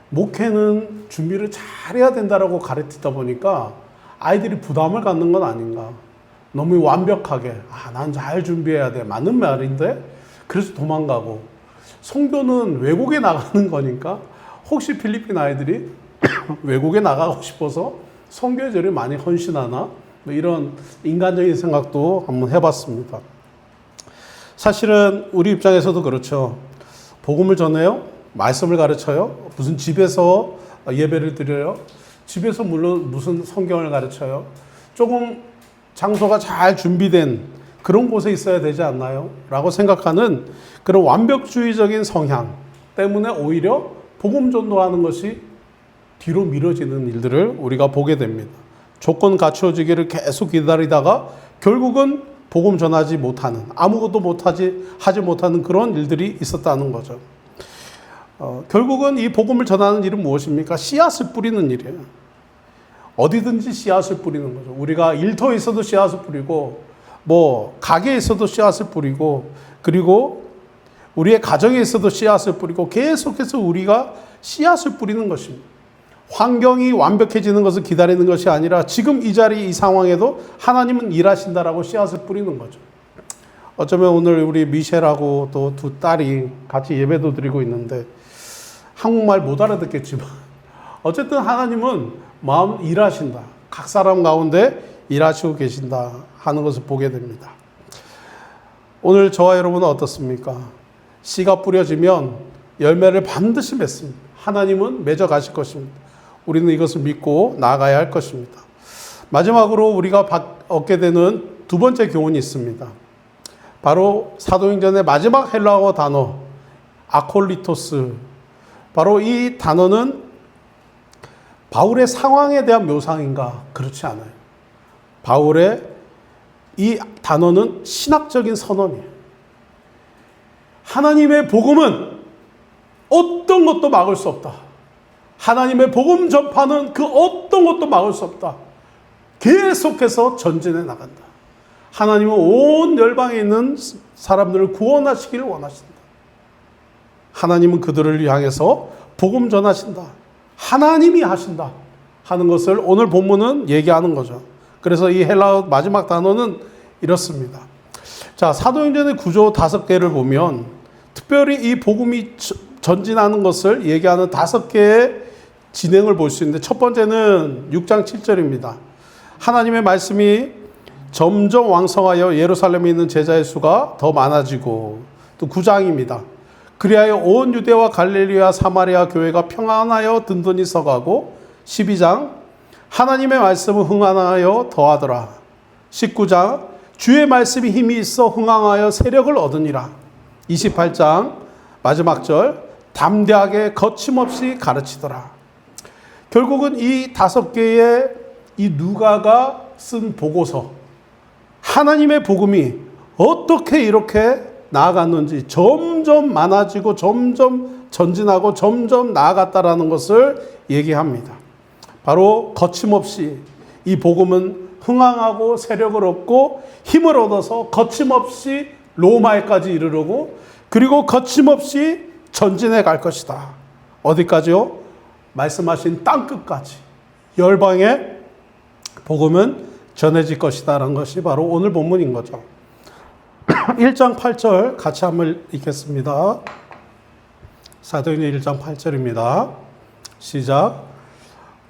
목회는 준비를 잘해야 된다라고 가르치다 보니까 아이들이 부담을 갖는 건 아닌가. 너무 완벽하게 난 잘 준비해야 돼. 맞는 말인데 그래서 도망가고 선교는 외국에 나가는 거니까 혹시 필리핀 아이들이 외국에 나가고 싶어서 선교에 저리 많이 헌신하나 이런 인간적인 생각도 한번 해봤습니다. 사실은 우리 입장에서도 그렇죠. 복음을 전해요? 말씀을 가르쳐요? 무슨 집에서 예배를 드려요? 집에서 물론 무슨 성경을 가르쳐요? 조금 장소가 잘 준비된 그런 곳에 있어야 되지 않나요? 라고 생각하는 그런 완벽주의적인 성향 때문에 오히려 복음 전도하는 것이 뒤로 미뤄지는 일들을 우리가 보게 됩니다. 조건 갖추어지기를 계속 기다리다가 결국은 복음 전하지 못하는, 아무것도 하지 못하는 그런 일들이 있었다는 거죠. 결국은 이 복음을 전하는 일은 무엇입니까? 씨앗을 뿌리는 일이에요. 어디든지 씨앗을 뿌리는 거죠. 우리가 일터에 있어도 씨앗을 뿌리고 가게에 있어도 씨앗을 뿌리고 그리고 우리의 가정에 있어도 씨앗을 뿌리고 계속해서 우리가 씨앗을 뿌리는 것입니다. 환경이 완벽해지는 것을 기다리는 것이 아니라 지금 이 자리 이 상황에도 하나님은 일하신다라고 씨앗을 뿌리는 거죠. 어쩌면 오늘 우리 미셸하고 또 두 딸이 같이 예배도 드리고 있는데 한국말 못 알아듣겠지만 어쨌든 하나님은 마음 일하신다. 각 사람 가운데 일하시고 계신다 하는 것을 보게 됩니다. 오늘 저와 여러분은 어떻습니까? 씨가 뿌려지면 열매를 반드시 맺습니다. 하나님은 맺어 가실 것입니다. 우리는 이것을 믿고 나아가야 할 것입니다. 마지막으로 우리가 얻게 되는 두 번째 교훈이 있습니다. 바로 사도행전의 마지막 헬라어 단어 아콜리토스. 바로 이 단어는 바울의 상황에 대한 묘사인가? 그렇지 않아요. 바울의 이 단어는 신학적인 선언이에요. 하나님의 복음은 어떤 것도 막을 수 없다. 하나님의 복음 전파는 그 어떤 것도 막을 수 없다. 계속해서 전진해 나간다. 하나님은 온 열방에 있는 사람들을 구원하시기를 원하신다. 하나님은 그들을 향해서 복음 전하신다. 하나님이 하신다 하는 것을 오늘 본문은 얘기하는 거죠. 그래서 이 헬라어 마지막 단어는 이렇습니다. 자, 사도행전의 구조 5개를 보면 특별히 이 복음이 전진하는 것을 얘기하는 5개의 진행을 볼 수 있는데 첫 번째는 6장 7절입니다. 하나님의 말씀이 점점 왕성하여 예루살렘에 있는 제자의 수가 더 많아지고, 또 9장입니다. 그리하여 온 유대와 갈릴리와 사마리아 교회가 평안하여 든든히 서가고, 12장 하나님의 말씀은 흥하여 더하더라. 19장 주의 말씀이 힘이 있어 흥황하여 세력을 얻으니라. 28장 마지막 절 담대하게 거침없이 가르치더라. 결국은 이 5개의 이 누가가 쓴 보고서, 하나님의 복음이 어떻게 이렇게 나아갔는지, 점점 많아지고 점점 전진하고 점점 나아갔다라는 것을 얘기합니다. 바로 거침없이 이 복음은 흥황하고 세력을 얻고 힘을 얻어서 거침없이 로마에까지 이르르고, 그리고 거침없이 전진해 갈 것이다. 어디까지요? 말씀하신 땅끝까지 열방의 복음은 전해질 것이다 라는 것이 바로 오늘 본문인 거죠. 1장 8절 같이 한번 읽겠습니다. 사도행전 1장 8절입니다. 시작.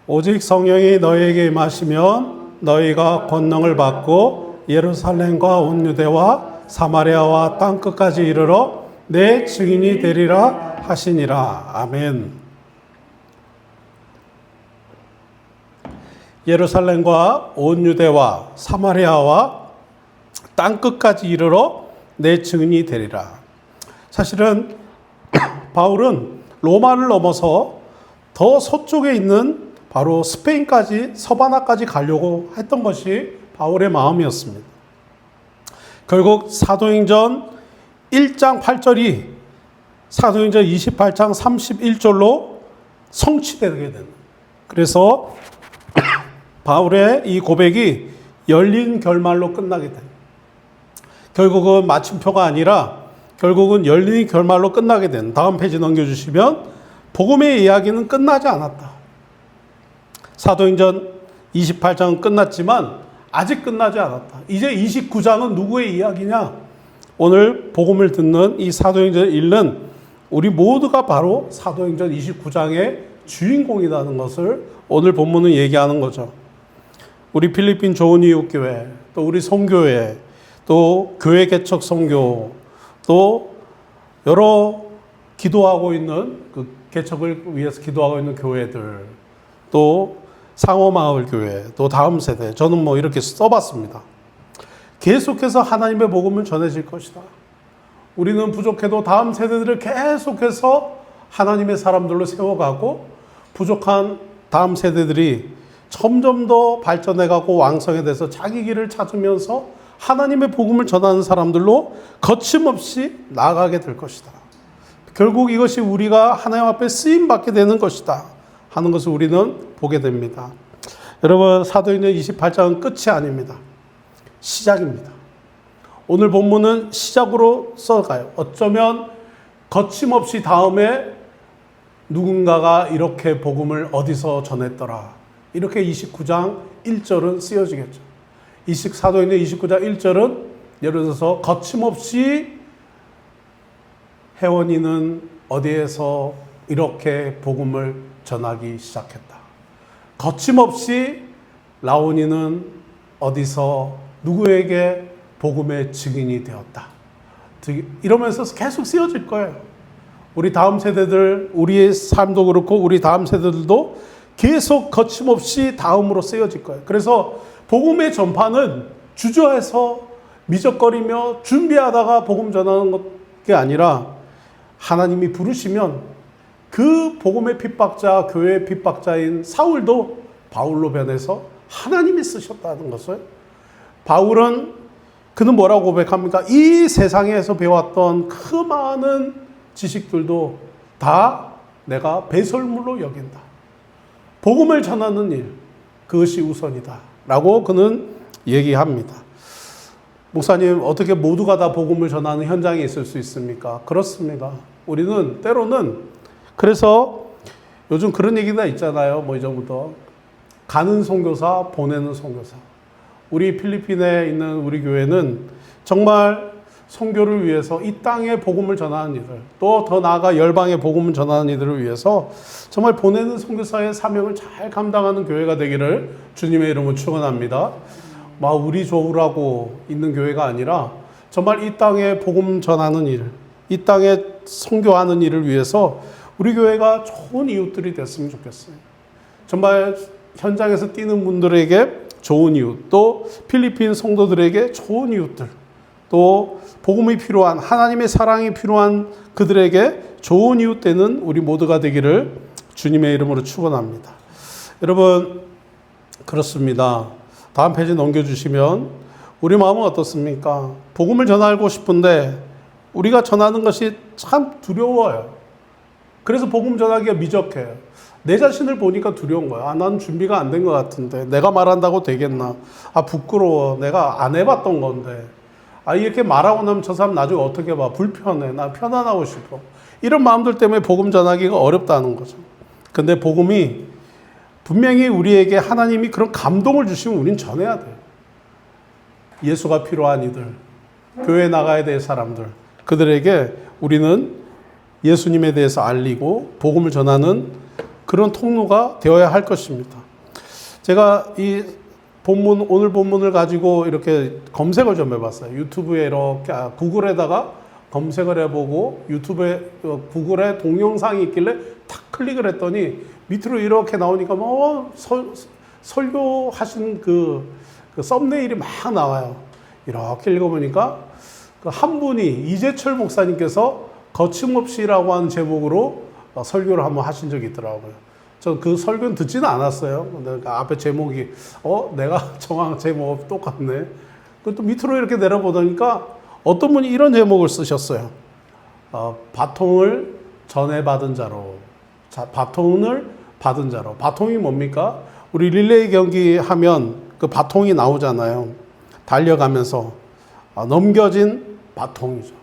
오직 성령이 너희에게 임하시면 너희가 권능을 받고 예루살렘과 온 유대와 사마리아와 땅끝까지 이르러 내 증인이 되리라 하시니라. 아멘. 예루살렘과 온 유대와 사마리아와 땅끝까지 이르러 내 증인이 되리라. 사실은 바울은 로마를 넘어서 더 서쪽에 있는 바로 스페인까지, 서바나까지 가려고 했던 것이 바울의 마음이었습니다. 결국 사도행전 1장 8절이 사도행전 28장 31절로 성취되게 되는, 그래서 바울의 이 고백이 열린 결말로 끝나게 됩니다. 결국은 마침표가 아니라 결국은 열린 결말로 끝나게 된, 다음 페이지 넘겨주시면 복음의 이야기는 끝나지 않았다. 사도행전 28장은 끝났지만 아직 끝나지 않았다. 이제 29장은 누구의 이야기냐? 오늘 복음을 듣는 이 사도행전 읽는 우리 모두가 바로 사도행전 29장의 주인공이라는 것을 오늘 본문은 얘기하는 거죠. 우리 필리핀 좋은 이웃 교회, 또 우리 선교회, 또 교회 개척 선교, 또 여러 기도하고 있는 그 개척을 위해서 기도하고 있는 교회들, 또 상호마을 교회, 또 다음 세대, 저는 뭐 이렇게 써봤습니다. 계속해서 하나님의 복음을 전해질 것이다. 우리는 부족해도 다음 세대들을 계속해서 하나님의 사람들로 세워가고, 부족한 다음 세대들이 점점 더 발전해가고 왕성해 돼서 자기 길을 찾으면서 하나님의 복음을 전하는 사람들로 거침없이 나아가게 될 것이다. 결국 이것이 우리가 하나님 앞에 쓰임받게 되는 것이다 하는 것을 우리는 보게 됩니다. 여러분, 사도행전 28장은 끝이 아닙니다. 시작입니다. 오늘 본문은 시작으로 써가요. 어쩌면 거침없이 다음에 누군가가 이렇게 복음을 어디서 전했더라, 이렇게 29장 1절은 쓰여지겠죠. 사도행전 29장 1절은 예를 들어서 거침없이 혜원이는 어디에서 이렇게 복음을 전하기 시작했다. 거침없이 라온이는 어디서 누구에게 복음의 증인이 되었다. 이러면서 계속 쓰여질 거예요. 우리 다음 세대들, 우리의 삶도 그렇고 우리 다음 세대들도 계속 거침없이 다음으로 쓰여질 거예요. 그래서 복음의 전파는 주저해서 미적거리며 준비하다가 복음 전하는 게 아니라 하나님이 부르시면 그 복음의 핍박자, 교회의 핍박자인 사울도 바울로 변해서 하나님이 쓰셨다는 것을, 그는 뭐라고 고백합니까? 이 세상에서 배웠던 그 많은 지식들도 다 내가 배설물로 여긴다. 복음을 전하는 일, 그것이 우선이다 라고 그는 얘기합니다. 목사님, 어떻게 모두가 다 복음을 전하는 현장에 있을 수 있습니까? 그렇습니다. 우리는 때로는, 그래서 요즘 그런 얘기가 있잖아요. 뭐 이전부터 가는 선교사, 보내는 선교사. 우리 필리핀에 있는 우리 교회는 정말 선교를 위해서 이 땅에 복음을 전하는 이들, 또 더 나아가 열방에 복음을 전하는 이들을 위해서 정말 보내는 선교사의 사명을 잘 감당하는 교회가 되기를 주님의 이름으로 축원합니다. 막 우리 좋으라고 있는 교회가 아니라 정말 이 땅에 복음 전하는 일, 이 땅에 선교하는 일을 위해서 우리 교회가 좋은 이웃들이 됐으면 좋겠어요. 정말 현장에서 뛰는 분들에게 좋은 이웃, 또 필리핀 성도들에게 좋은 이웃들, 또 복음이 필요한, 하나님의 사랑이 필요한 그들에게 좋은 이웃 되는 우리 모두가 되기를 주님의 이름으로 축원합니다. 여러분, 그렇습니다. 다음 페이지 넘겨주시면 우리 마음은 어떻습니까? 복음을 전하고 싶은데 우리가 전하는 것이 참 두려워요. 그래서 복음 전하기가 미적해요. 내 자신을 보니까 두려운 거야. 아, 난 준비가 안 된 것 같은데 내가 말한다고 되겠나? 아, 부끄러워. 내가 안 해봤던 건데. 아, 이렇게 말하고 나면 저 사람 나중에 어떻게 봐? 불편해. 나 편안하고 싶어. 이런 마음들 때문에 복음 전하기가 어렵다는 거죠. 근데 복음이 분명히 우리에게 하나님이 그런 감동을 주시면 우린 전해야 돼요. 예수가 필요한 이들, 교회에 나가야 될 사람들, 그들에게 우리는 예수님에 대해서 알리고 복음을 전하는 그런 통로가 되어야 할 것입니다. 제가 이 본문, 오늘 본문을 가지고 이렇게 검색을 좀 해봤어요. 유튜브에 이렇게 구글에다가 검색을 해보고 유튜브에 구글에 동영상이 있길래 탁 클릭을 했더니 밑으로 이렇게 나오니까 뭐 설교하신 그 썸네일이 막 나와요. 이렇게 읽어보니까 그 한 분이 이재철 목사님께서 거침없이라고 하는 제목으로 설교를 한번 하신 적이 있더라고요. 저 그 설교는 듣지는 않았어요. 근데 그 앞에 제목이 내가 정한 제목 똑같네. 그 또 밑으로 이렇게 내려보니까 어떤 분이 이런 제목을 쓰셨어요. 바통을 전해받은 자로. 자, 바통을 받은 자로. 바통이 뭡니까? 우리 릴레이 경기 하면 그 바통이 나오잖아요. 달려가면서 넘겨진 바통이죠.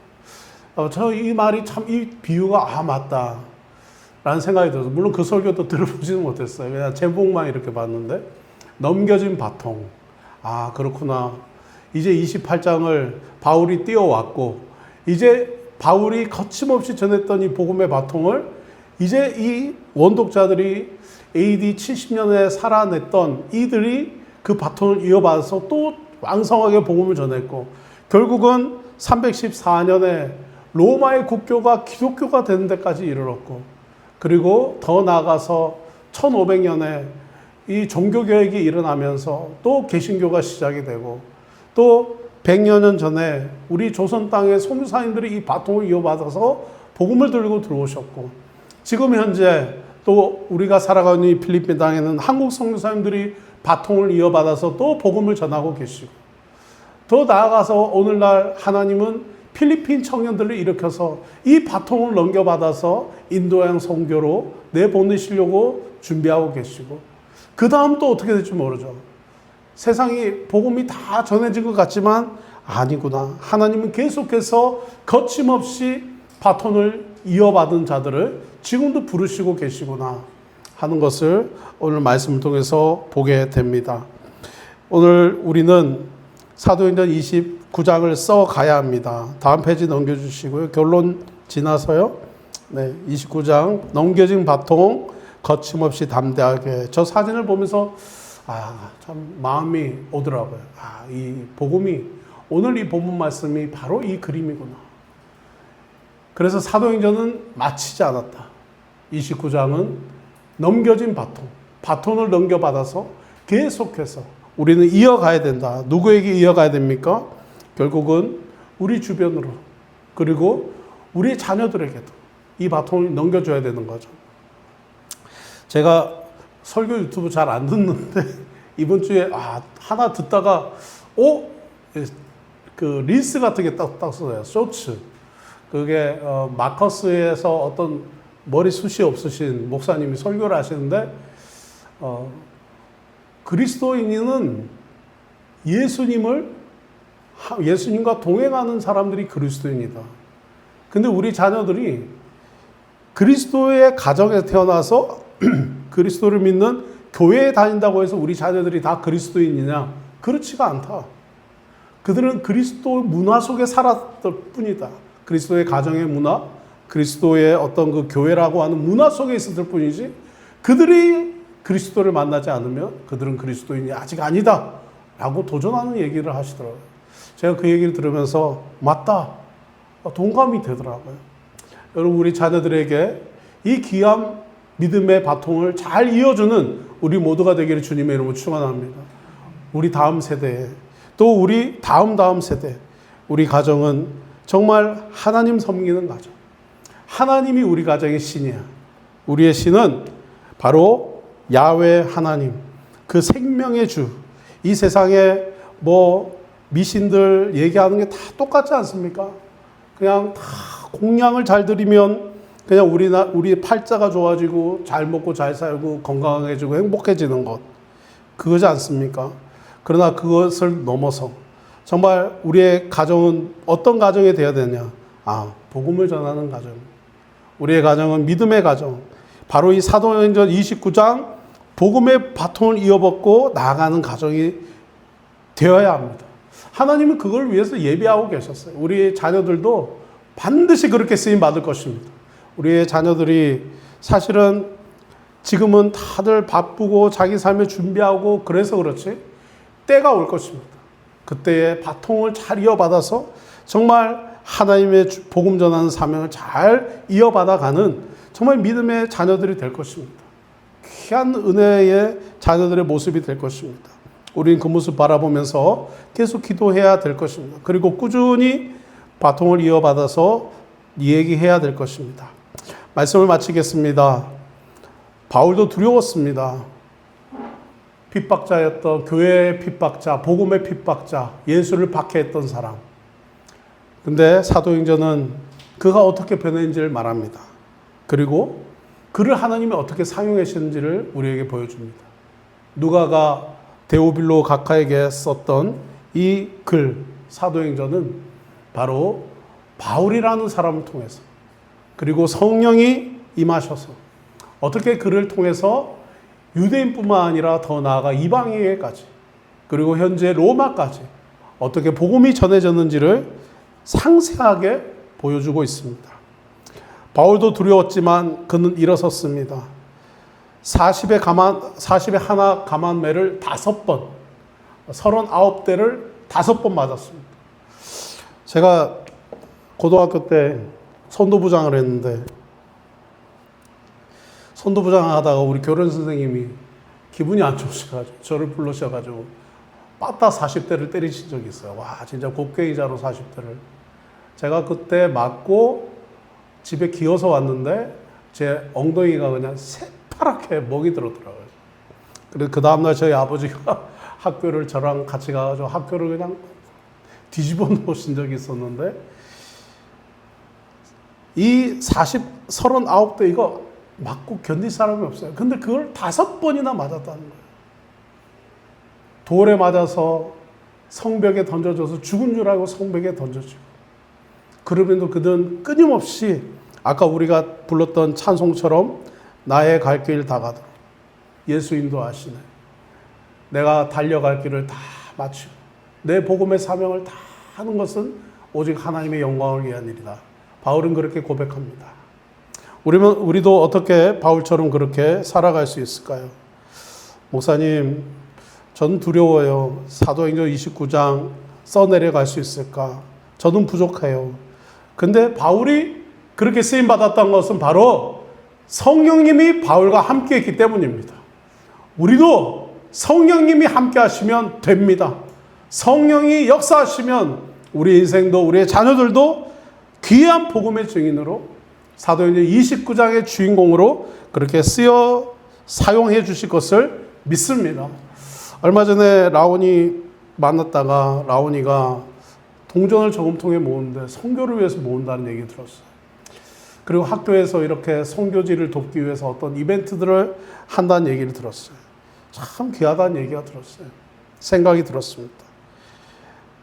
저 이 말이 참, 이 비유가 맞다 라는 생각이 들어서, 물론 그 설교도 들어보지는 못했어요. 그냥 제목만 이렇게 봤는데, 넘겨진 바통. 아, 그렇구나. 이제 28장을 바울이 띄워왔고, 이제 바울이 거침없이 전했던 이 복음의 바통을 이제 이 원독자들이 AD 70년에 살아냈던 이들이 그 바통을 이어받아서 또 왕성하게 복음을 전했고, 결국은 314년에 로마의 국교가 기독교가 되는 데까지 이르렀고, 그리고 더 나아가서 1500년에 이 종교개혁이 일어나면서 또 개신교가 시작이 되고, 또 100여 년 전에 우리 조선 땅의 선교사님들이 이 바통을 이어받아서 복음을 들고 들어오셨고, 지금 현재 또 우리가 살아가는 이 필리핀 땅에는 한국 선교사님들이 바통을 이어받아서 또 복음을 전하고 계시고, 더 나아가서 오늘날 하나님은 필리핀 청년들을 일으켜서 이 바통을 넘겨받아서 인도양 선교로 내보내시려고 준비하고 계시고, 그 다음 또 어떻게 될지 모르죠. 세상이 복음이 다 전해진 것 같지만 아니구나. 하나님은 계속해서 거침없이 바톤을 이어받은 자들을 지금도 부르시고 계시구나 하는 것을 오늘 말씀을 통해서 보게 됩니다. 오늘 우리는 사도행전 29장을 써가야 합니다. 다음 페이지 넘겨주시고요. 결론 지나서요. 네, 29장 넘겨진 바통 거침없이 담대하게. 저 사진을 보면서 참 마음이 오더라고요. 이 복음이, 오늘 이 본문 말씀이 바로 이 그림이구나. 그래서 사도행전은 마치지 않았다. 29장은 넘겨진 바통, 바톤을 넘겨받아서 계속해서 우리는 이어가야 된다. 누구에게 이어가야 됩니까? 결국은 우리 주변으로, 그리고 우리 자녀들에게도 이 바톤을 넘겨줘야 되는 거죠. 제가 설교 유튜브 잘 안 듣는데 이번 주에 하나 듣다가 그 릴스 같은 게 딱 써요. 쇼츠. 그게 마커스에서 어떤 머리숱이 없으신 목사님이 설교를 하시는데, 그리스도인은 예수님과 동행하는 사람들이 그리스도인이다. 근데 우리 자녀들이 그리스도의 가정에서 태어나서 그리스도를 믿는 교회에 다닌다고 해서 우리 자녀들이 다 그리스도인이냐? 그렇지가 않다. 그들은 그리스도 문화 속에 살았을 뿐이다. 그리스도의 가정의 문화, 그리스도의 어떤 그 교회라고 하는 문화 속에 있었을 뿐이지 그들이 그리스도를 만나지 않으면 그들은 그리스도인이 아직 아니다 라고 도전하는 얘기를 하시더라고요. 제가 그 얘기를 들으면서 맞다, 동감이 되더라고요. 여러분, 우리 자녀들에게 이 귀한 믿음의 바통을 잘 이어주는 우리 모두가 되기를 주님의 이름으로 축원합니다. 우리 다음 세대에, 또 우리 다음 세대, 우리 가정은 정말 하나님 섬기는 가정. 하나님이 우리 가정의 신이야. 우리의 신은 바로 야훼 하나님, 그 생명의 주. 이 세상에 뭐 미신들 얘기하는 게 다 똑같지 않습니까? 그냥 다 공양을 잘 드리면 그냥 우리 팔자가 좋아지고 잘 먹고 잘 살고 건강해지고 행복해지는 것. 그거지 않습니까? 그러나 그것을 넘어서 정말 우리의 가정은 어떤 가정이 되어야 되냐? 복음을 전하는 가정. 우리의 가정은 믿음의 가정. 바로 이 사도행전 29장 복음의 바통을 이어받고 나아가는 가정이 되어야 합니다. 하나님은 그걸 위해서 예비하고 계셨어요. 우리 자녀들도 반드시 그렇게 쓰임 받을 것입니다. 우리의 자녀들이 사실은 지금은 다들 바쁘고 자기 삶에 준비하고 그래서 그렇지 때가 올 것입니다. 그때의 바통을 잘 이어받아서 정말 하나님의 복음 전하는 사명을 잘 이어받아가는 정말 믿음의 자녀들이 될 것입니다. 귀한 은혜의 자녀들의 모습이 될 것입니다. 우리는 그 모습 바라보면서 계속 기도해야 될 것입니다. 그리고 꾸준히 바통을 이어받아서 얘기해야 될 것입니다. 말씀을 마치겠습니다. 바울도 두려웠습니다. 핍박자였던 교회의 핍박자, 복음의 핍박자, 예수를 박해했던 사람. 근데 사도행전은 그가 어떻게 변했는지를 말합니다. 그리고 그를 하나님이 어떻게 사용하시는지를 우리에게 보여줍니다. 누가가 데오빌로 각하에게 썼던 이 글, 사도행전은 바로 바울이라는 사람을 통해서 그리고 성령이 임하셔서 어떻게 그를 통해서 유대인뿐만 아니라 더 나아가 이방인에게까지 그리고 현재 로마까지 어떻게 복음이 전해졌는지를 상세하게 보여주고 있습니다. 바울도 두려웠지만 그는 일어섰습니다. 40에 하나 가만매를 5번, 39대를 5번 맞았습니다. 제가 고등학교 때 선도부장을 했는데 선도부장 하다가 우리 교련 선생님이 기분이 안 좋으셔가지고 저를 불러셔가지고 빠따 40대를 때리신 적이 있어요. 와, 진짜 곡괭이자로 40대를. 제가 그때 맞고 집에 기어서 왔는데 제 엉덩이가 그냥 새파랗게 먹이 들었더라고요. 그래서 그 다음날 저희 아버지가 학교를 저랑 같이 가가지고 학교를 그냥 뒤집어 놓으신 적이 있었는데 이 39대 이거 맞고 견딜 사람이 없어요. 근데 그걸 5번이나 맞았다는 거예요. 돌에 맞아서 성벽에 던져져서 죽은 줄 알고 성벽에 던져지고 그러면도 그는 끊임없이 아까 우리가 불렀던 찬송처럼 나의 갈 길 다 가도록 예수 인도하시네. 내가 달려갈 길을 다 마치고 내 복음의 사명을 다 하는 것은 오직 하나님의 영광을 위한 일이다. 바울은 그렇게 고백합니다. 우리도 어떻게 바울처럼 그렇게 살아갈 수 있을까요? 목사님, 저는 두려워요. 사도행전 29장 써내려갈 수 있을까? 저는 부족해요. 근데 바울이 그렇게 쓰임받았던 것은 바로 성령님이 바울과 함께 했기 때문입니다. 우리도 성령님이 함께 하시면 됩니다. 성령이 역사하시면 우리 인생도 우리의 자녀들도 귀한 복음의 증인으로 사도행전 29장의 주인공으로 그렇게 쓰여 사용해 주실 것을 믿습니다. 얼마 전에 라온이 만났다가 라온이가 동전을 저금통에 모으는데 선교를 위해서 모은다는 얘기 들었어요. 그리고 학교에서 이렇게 선교지를 돕기 위해서 어떤 이벤트들을 한다는 얘기를 들었어요. 참 귀하다는 얘기가 들었어요. 생각이 들었습니다.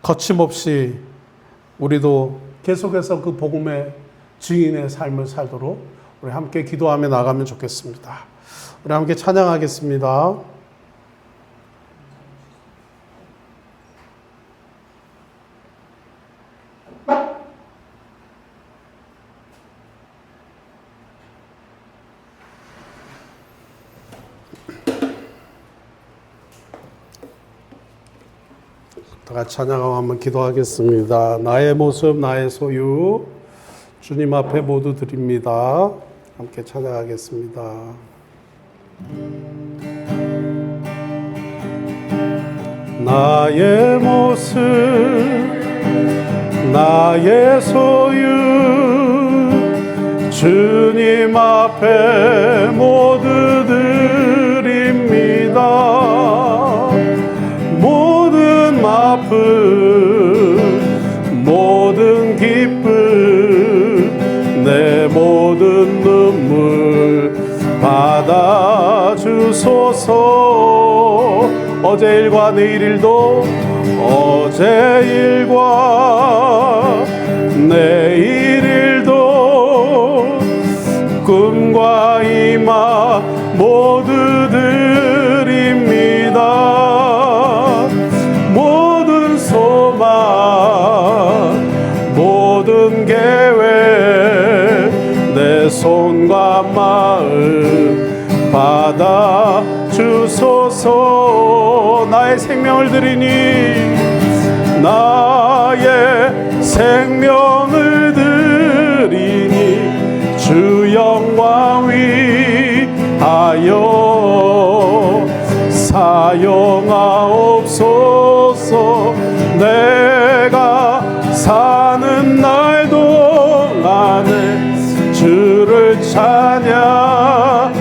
거침없이 우리도 계속해서 그 복음의 증인의 삶을 살도록 우리 함께 기도하며 나가면 좋겠습니다. 우리 함께 찬양하겠습니다. 다 같이 찬양하고 한번 기도하겠습니다. 나의 모습 나의 소유 주님 앞에 모두 드립니다. 함께 찬양하겠습니다. 나의 모습 나의 소유 주님 앞에 모두 드립니다. 모든 아픔 모든 기쁨 내 모든 눈물 받아주소서. 어제 일과 내일 일도 어제 일과 내일 일도 꿈과 희망 모두 드립니다. 모든 소망 모든 계획 내 손과 마음 받아 주소서. 나의 생명을 드리니 나의 생명을 드리니 주 영광 위하여 사용하옵소서. 내가 사는 날 동안에 주를 찬양하며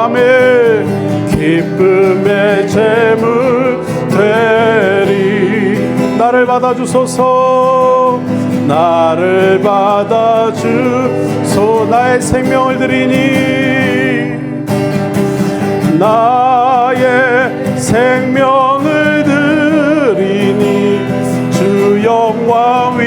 아멘. 기쁨의 제물 되리. 나를 받아주소서. 나를 받아주소. 나의 생명을 드리니 나의 생명을 드리니 주 영광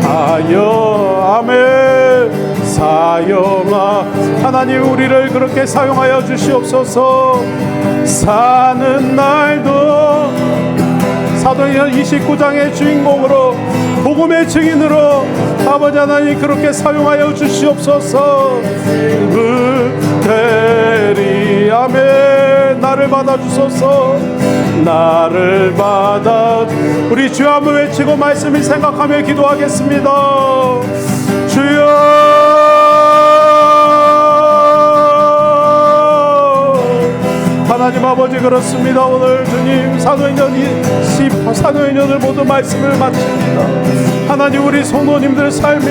위하여 아멘. 사용하 하나님 우리를 그렇게 사용하여 주시옵소서. 사는 날도 사도행전 29장의 주인공으로 복음의 증인으로 아버지 하나님 그렇게 사용하여 주시옵소서. 되리 아멘. 나를 받아주소서. 나를 받아. 우리 주여 한번 외치고 말씀을 생각하며 기도하겠습니다. 주여 하나님 아버지 그렇습니다. 오늘 주님 사도행전을 모두 말씀을 마칩니다. 하나님 우리 성도님들 삶이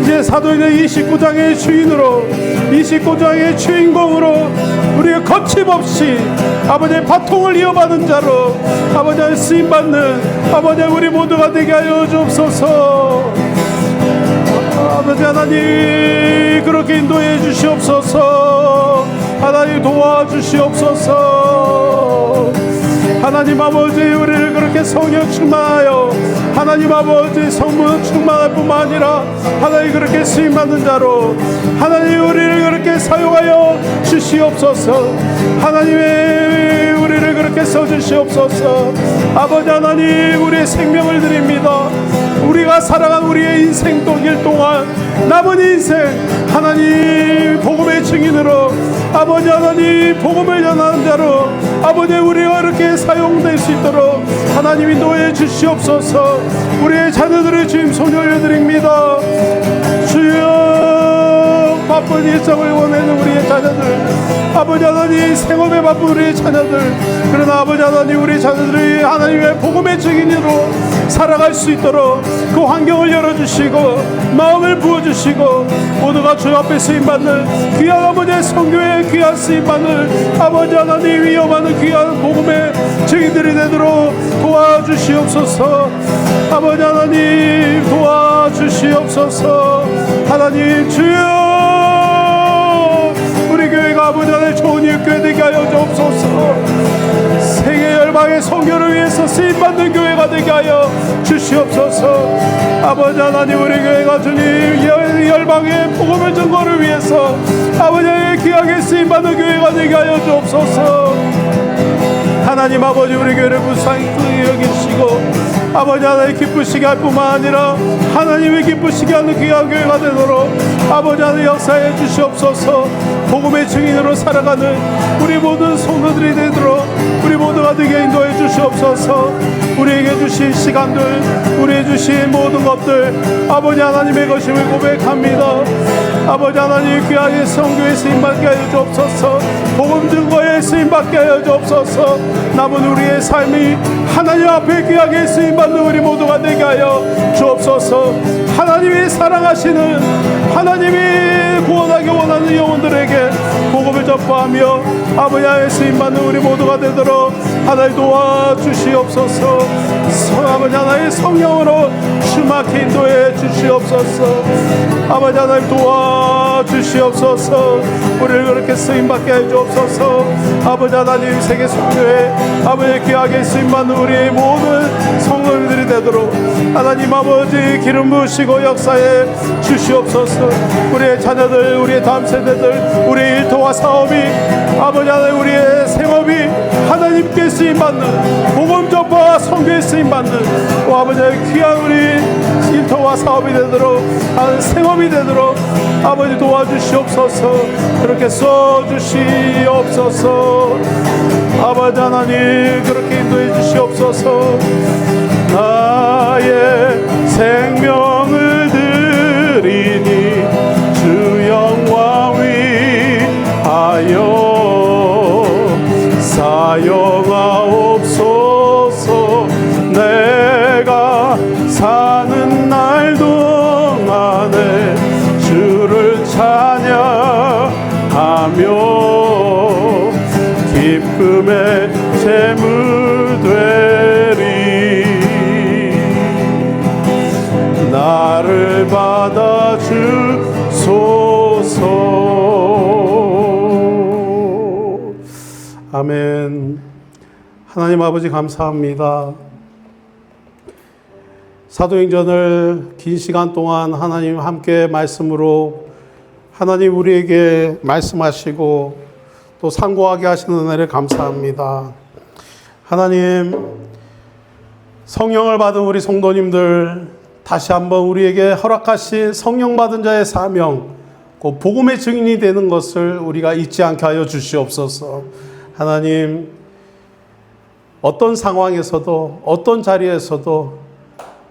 이제 사도행전 29장의 주인으로 29장의 주인공으로 우리가 거침없이 아버지의 바통을 이어받은 자로 아버지의 쓰임받는 아버지 우리 모두가 되게 하여 주옵소서. 아버지 하나님 그렇게 인도해 주시옵소서. 하나님 도와주시옵소서. 하나님 아버지 우리를 그렇게 성령 충만하여 하나님 아버지 성부 충만할 뿐만 아니라 하나님 그렇게 쓰임받는 자로 하나님 우리를 그렇게 사용하여 주시옵소서. 하나님의 우리를 그렇게 써주시옵소서. 아버지 하나님 우리의 생명을 드립니다. 우리가 살아간 우리의 인생 길 동안 남은 인생 하나님 복음의 증인으로 아버지 하나님 복음을 전하는 자로 아버지 우리가 이렇게 사용될 수 있도록 하나님이 인도해 주시옵소서. 우리의 자녀들을 주님 손에 올려드립니다. 주여 바쁜 일상을 원하는 우리의 자녀들 아버지 하나님 생업에 바쁜 우리의 자녀들 그러나 아버지 하나님 우리 자녀들이 하나님의 복음의 증인으로 살아갈 수 있도록 그 환경을 열어주시고 마음을 부어주시고 모두가 주 앞에 쓰임받는 귀한 아버지의 성교에 귀한 쓰임받는 아버지 하나님 위험하는 귀한 복음의 증인들이 되도록 도와주시옵소서. 아버지 하나님 도와주시옵소서. 하나님 주여 우리 교회가 아버지 하나님 좋은 일교회 되게 하여 주옵소서. 세계 열방의 선교를 위해서 쓰임받는 교회가 되게 하여 주시옵소서. 아버지 하나님 우리 교회가 주님 열방의 복음의 증거를 위해서 아버지의 귀하게 쓰임받는 교회가 되게 하여 주옵소서. 하나님 아버지 우리 교회를 무상히 여기시고 아버지 하나님 기쁘시게 할 뿐만 아니라 하나님이 기쁘시게 하는 귀한 교회가 되도록 아버지 하나님 역사해 주시옵소서. 복음의 증인으로 살아가는 우리 모든 성도들이 되도록 우리 모두 모두가 되게 인도해 주시옵소서. 우리에게 주신 시간들, 우리에게 주신 모든 것들 아버지 하나님의 것임을 고백합니다. 아버지 하나님 귀하게 성교에 쓰임받게 하여 주옵소서. 복음 증거에 쓰임받게 하여 주옵소서. 남은 우리의 삶이 하나님 앞에 귀하게 쓰임받는 우리 모두가 되게 하여 주옵소서. 하나님이 사랑하시는, 하나님이 구원하기 원하는 영혼들에게 복음을 전파하며 아버지 하나님의 쓰임받는 우리 모두가 되도록 하나님 도와주시옵소서. 아버지 하나님의 성령으로 shum하게 인도해 주시옵소서. 아버지 하나님 도와주시옵소서. 우리를 그렇게 쓰임받게 해 주옵소서. 아버지 하나님 세계 선교회 아버지 귀하게 쓰임받는 우리 모든 성도들이 되도록 하나님 아버지 기름 부으시고 역사해 주시옵소서. 우리의 자녀들, 우리의 다음 세대들, 우리의 일터와 사업이 아버지 하나님 우리의 생업이 하나님께 쓰임받는 복음 전파와 선교에 쓰임받는 또 아버지의 귀한 우리 일터와 사업이 되도록 하는 생업이 되도록 아버지 도와주시옵소서. 그렇게 써주시옵소서. 아버지 하나님 그렇게 인도해 주시옵소서. 나의 생명을 드리니 주 영광 위하여 사용하옵소서. 내가 사는 날 동안에 주를 찬양하며 기쁨의 제물 되리. 나를 받아주소서. 아멘. 하나님 아버지 감사합니다. 사도행전을 긴 시간 동안 하나님 함께 말씀으로 하나님 우리에게 말씀하시고 또 상고하게 하시는 은혜를 감사합니다. 하나님 성령을 받은 우리 성도님들 다시 한번 우리에게 허락하신 성령 받은 자의 사명, 그 복음의 증인이 되는 것을 우리가 잊지 않게 하여 주시옵소서. 하나님 어떤 상황에서도 어떤 자리에서도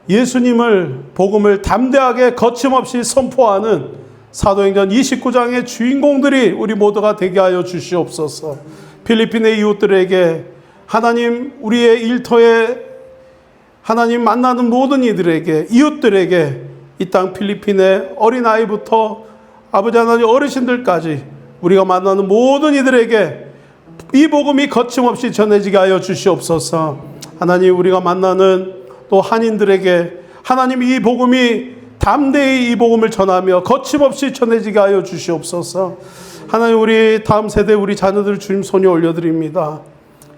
예수님을 복음을 담대하게 거침없이 선포하는 사도행전 29장의 주인공들이 우리 모두가 되게 하여 주시옵소서. 필리핀의 이웃들에게 하나님 우리의 일터에 하나님 만나는 모든 이들에게 이웃들에게 이 땅 필리핀의 어린아이부터 아버지 하나님 어르신들까지 우리가 만나는 모든 이들에게 이 복음이 거침없이 전해지게 하여 주시옵소서. 하나님 우리가 만나는 또 한인들에게 하나님 이 복음이 담대히 이 복음을 전하며 거침없이 전해지게 하여 주시옵소서. 하나님 우리 다음 세대 우리 자녀들 주님 손에 올려드립니다.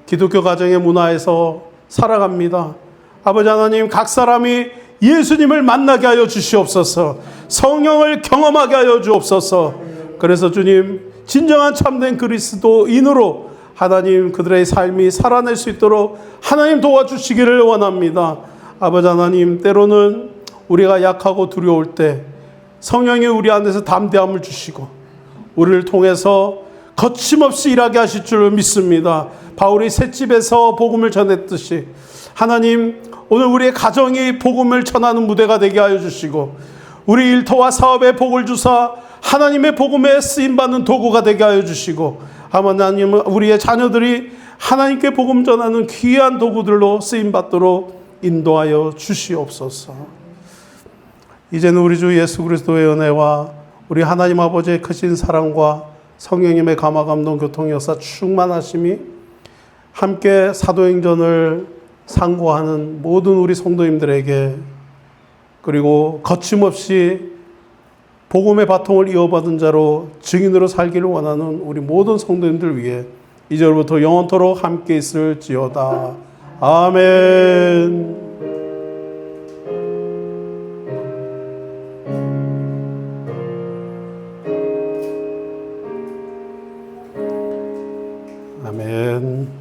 기독교 가정의 문화에서 살아갑니다. 아버지 하나님 각 사람이 예수님을 만나게 하여 주시옵소서. 성령을 경험하게 하여 주옵소서. 그래서 주님 진정한 참된 그리스도인으로 하나님 그들의 삶이 살아낼 수 있도록 하나님 도와주시기를 원합니다. 아버지 하나님 때로는 우리가 약하고 두려울 때 성령이 우리 안에서 담대함을 주시고 우리를 통해서 거침없이 일하게 하실 줄 믿습니다. 바울이 셋집에서 복음을 전했듯이 하나님 오늘 우리의 가정이 복음을 전하는 무대가 되게 하여 주시고 우리 일터와 사업에 복을 주사 하나님의 복음에 쓰임받는 도구가 되게 하여 주시고 하나님 우리의 자녀들이 하나님께 복음 전하는 귀한 도구들로 쓰임받도록 인도하여 주시옵소서. 이제는 우리 주 예수 그리스도의 은혜와 우리 하나님 아버지의 크신 사랑과 성령님의 감화 감동 교통 역사 충만하심이 함께 사도행전을 상고하는 모든 우리 성도님들에게 그리고 거침없이 복음의 바통을 이어받은 자로 증인으로 살기를 원하는 우리 모든 성도님들 위해 이제부터 영원토록 함께 있을지어다. 아멘.